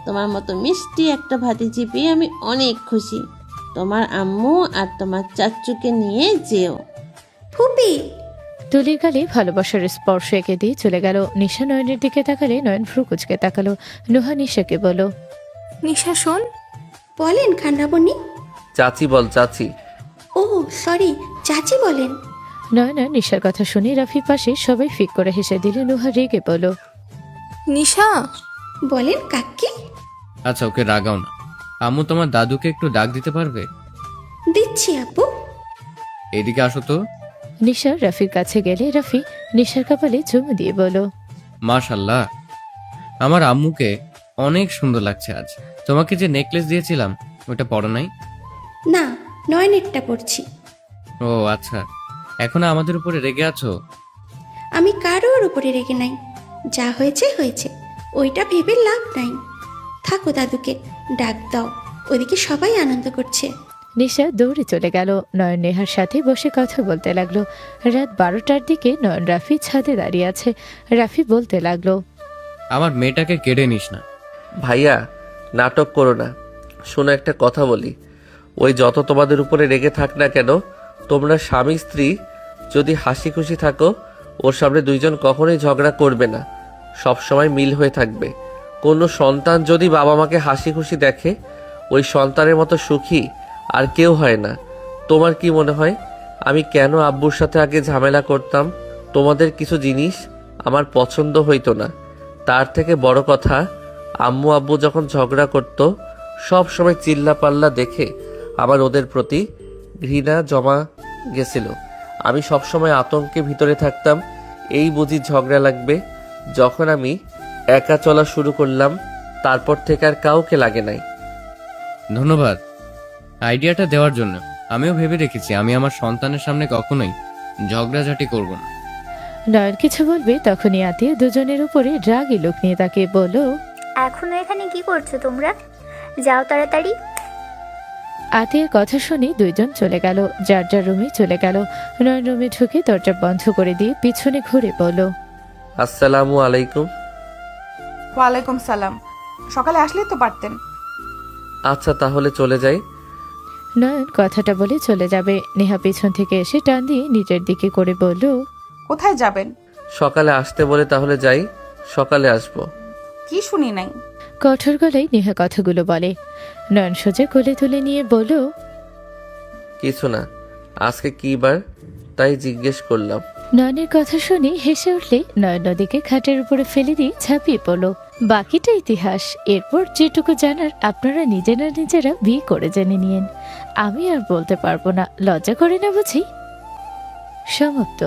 তোমার মতো মিষ্টি একটা ভাতিজি পেয়ে আমি অনেক খুশি। তোমার আম্মু আর তোমার চাচ্চুকে নিয়ে যেও। ফুপি। তুলির গালে ভালোবাসার স্পর্শ এঁকে দিয়ে চলে গেল। নিশা নয়নের দিকে তাকালে নয়ন ভ্রু কুচকে তাকালো। নুহা নিশাকে বলো, নিশা শোন। বলেন খান্নাবনি। চাচি বল, চাচি। ও সরি, চাচি বলেন। নয়না নিশার কথা শুনে রাফির পাশে সবাই ফিক করে হেসে দিলে। নুহা রেগে বলো, নিশা। বলেন কাকি। আচ্ছা, ওকে রাগাও না। আম্মু, তোমার দাদুকে একটু ডাক দিতে পারবে? দিচ্ছি আপু। এদিকে আসো তো। নিশা রাফির কাছে গেলে রাফি নিশার কপালে চুমু দিয়ে বলো, মাশাল্লাহ, আমার আম্মুকে অনেক সুন্দর লাগছে আজ। তোমাকে যে নেকলেস দিয়েছিলাম ওটা পরো নাই? না, নয়নেরটা পড়ছি। ও আচ্ছা, এখন আমাদের উপরে রেগে আছো? আমি কারোর উপরে রেগে নাই। যা হয়েছে হয়েছে, ওইটা ভেবে লাভ নাই। থাকো, দাদুকে ডাক দাও, ওদিকে সবাই আনন্দ করছে। নিশা দৌড়ে চলে গেল। নয়ন নেহার সাথে বসে কথা বলতে লাগলো। রাত 12টার দিকে নয়ন রাফি ছাদে দাঁড়িয়ে আছে। রাফি বলতে লাগলো, আমার মেয়েটাকে কেড়ে নিস না। ভাইয়া, নাটক করো না। শোনো, একটা কথা বলি। ওই যত তোমাদের উপরে রেগে থাক না কেন, তোমরা স্বামী স্ত্রী যদি হাসি খুশি থাকো, ওর সামনে দুইজন কখনোই ঝগড়া করবে না। সব সময় মিল হয়ে থাকবে। কোনো সন্তান যদি বাবা মাকে হাসি খুশি দেখে, ওই সন্তানের মতো সুখী আর কেউ হয় না। তোমার কি মনে হয় আমি কেন আব্বুর সাথে আগে ঝামেলা করতাম? তোমাদের কিছু জিনিস আমার পছন্দ হইতো না। তার থেকে বড় কথা, আম্মু আব্বু যখন ঝগড়া করতো সব সময় চিল্লা পাল্লা দেখে আমার ওদের প্রতি ঘৃণা জমা গেছিল। আমি সবসময় আতঙ্কে ভিতরে থাকতাম, এই বুঝি ঝগড়া লাগবে। যখন আমি একা চলা শুরু করলাম তারপর থেকে আর কাউকে লাগে নাই। ধন্যবাদ আইডিয়াটা দেওয়ার জন্য। আমিও ভেবে রেখেছি আমি আমার সন্তানের সামনে কখনোই ঝগড়াঝাটি করব না। নয়ন কিছু বলবে তখনই আতিয়া দুজনের উপরে রাগী লোক নিয়ে তাকে বলল, এখনো এখানে কি করছো তোমরা? যাও তাড়াতাড়ি। আতিয়ার কথা শুনে দুইজন চলে গেল, যার যার রুমে চলে গেল। নয়ন রুমে ঢুকে দরজা বন্ধ করে দিয়ে পিছনে ঘুরে বলল, আসসালামু আলাইকুম। ওয়ালাইকুম সালাম। সকালে আসলেই তো পারতেন। আচ্ছা তাহলে চলে যাই। নয়ন কথাটা বলে চলে যাবে। নেহা পিছন থেকে এসে টান দিয়ে নিজের দিকে করে বলল, কোথায় যাবেন? সকালে আসতে বলে তাহলে যাই। সকালে আসবো। কি শুনি নাই। কঠোর গলায় নেহা কথাগুলো বলে। নয়ন সোজা কোলে তুলে নিয়ে বলল, কিছু না, আজকে কি বার তাই জিজ্ঞেস করলাম। নয়নের কথা শুনে হেসে উঠলে নয়ন নদীকে খাটের উপরে ফেলে দিয়ে ঝাঁপিয়ে পড়ল। বাকিটা ইতিহাস। এরপর যেটুকু জানার আপনারা নিজেরা বিয়ে করে জেনে নিয়েন। আমি আর বলতে পারবো না, লজ্জা করে না বুঝি? সমাপ্ত।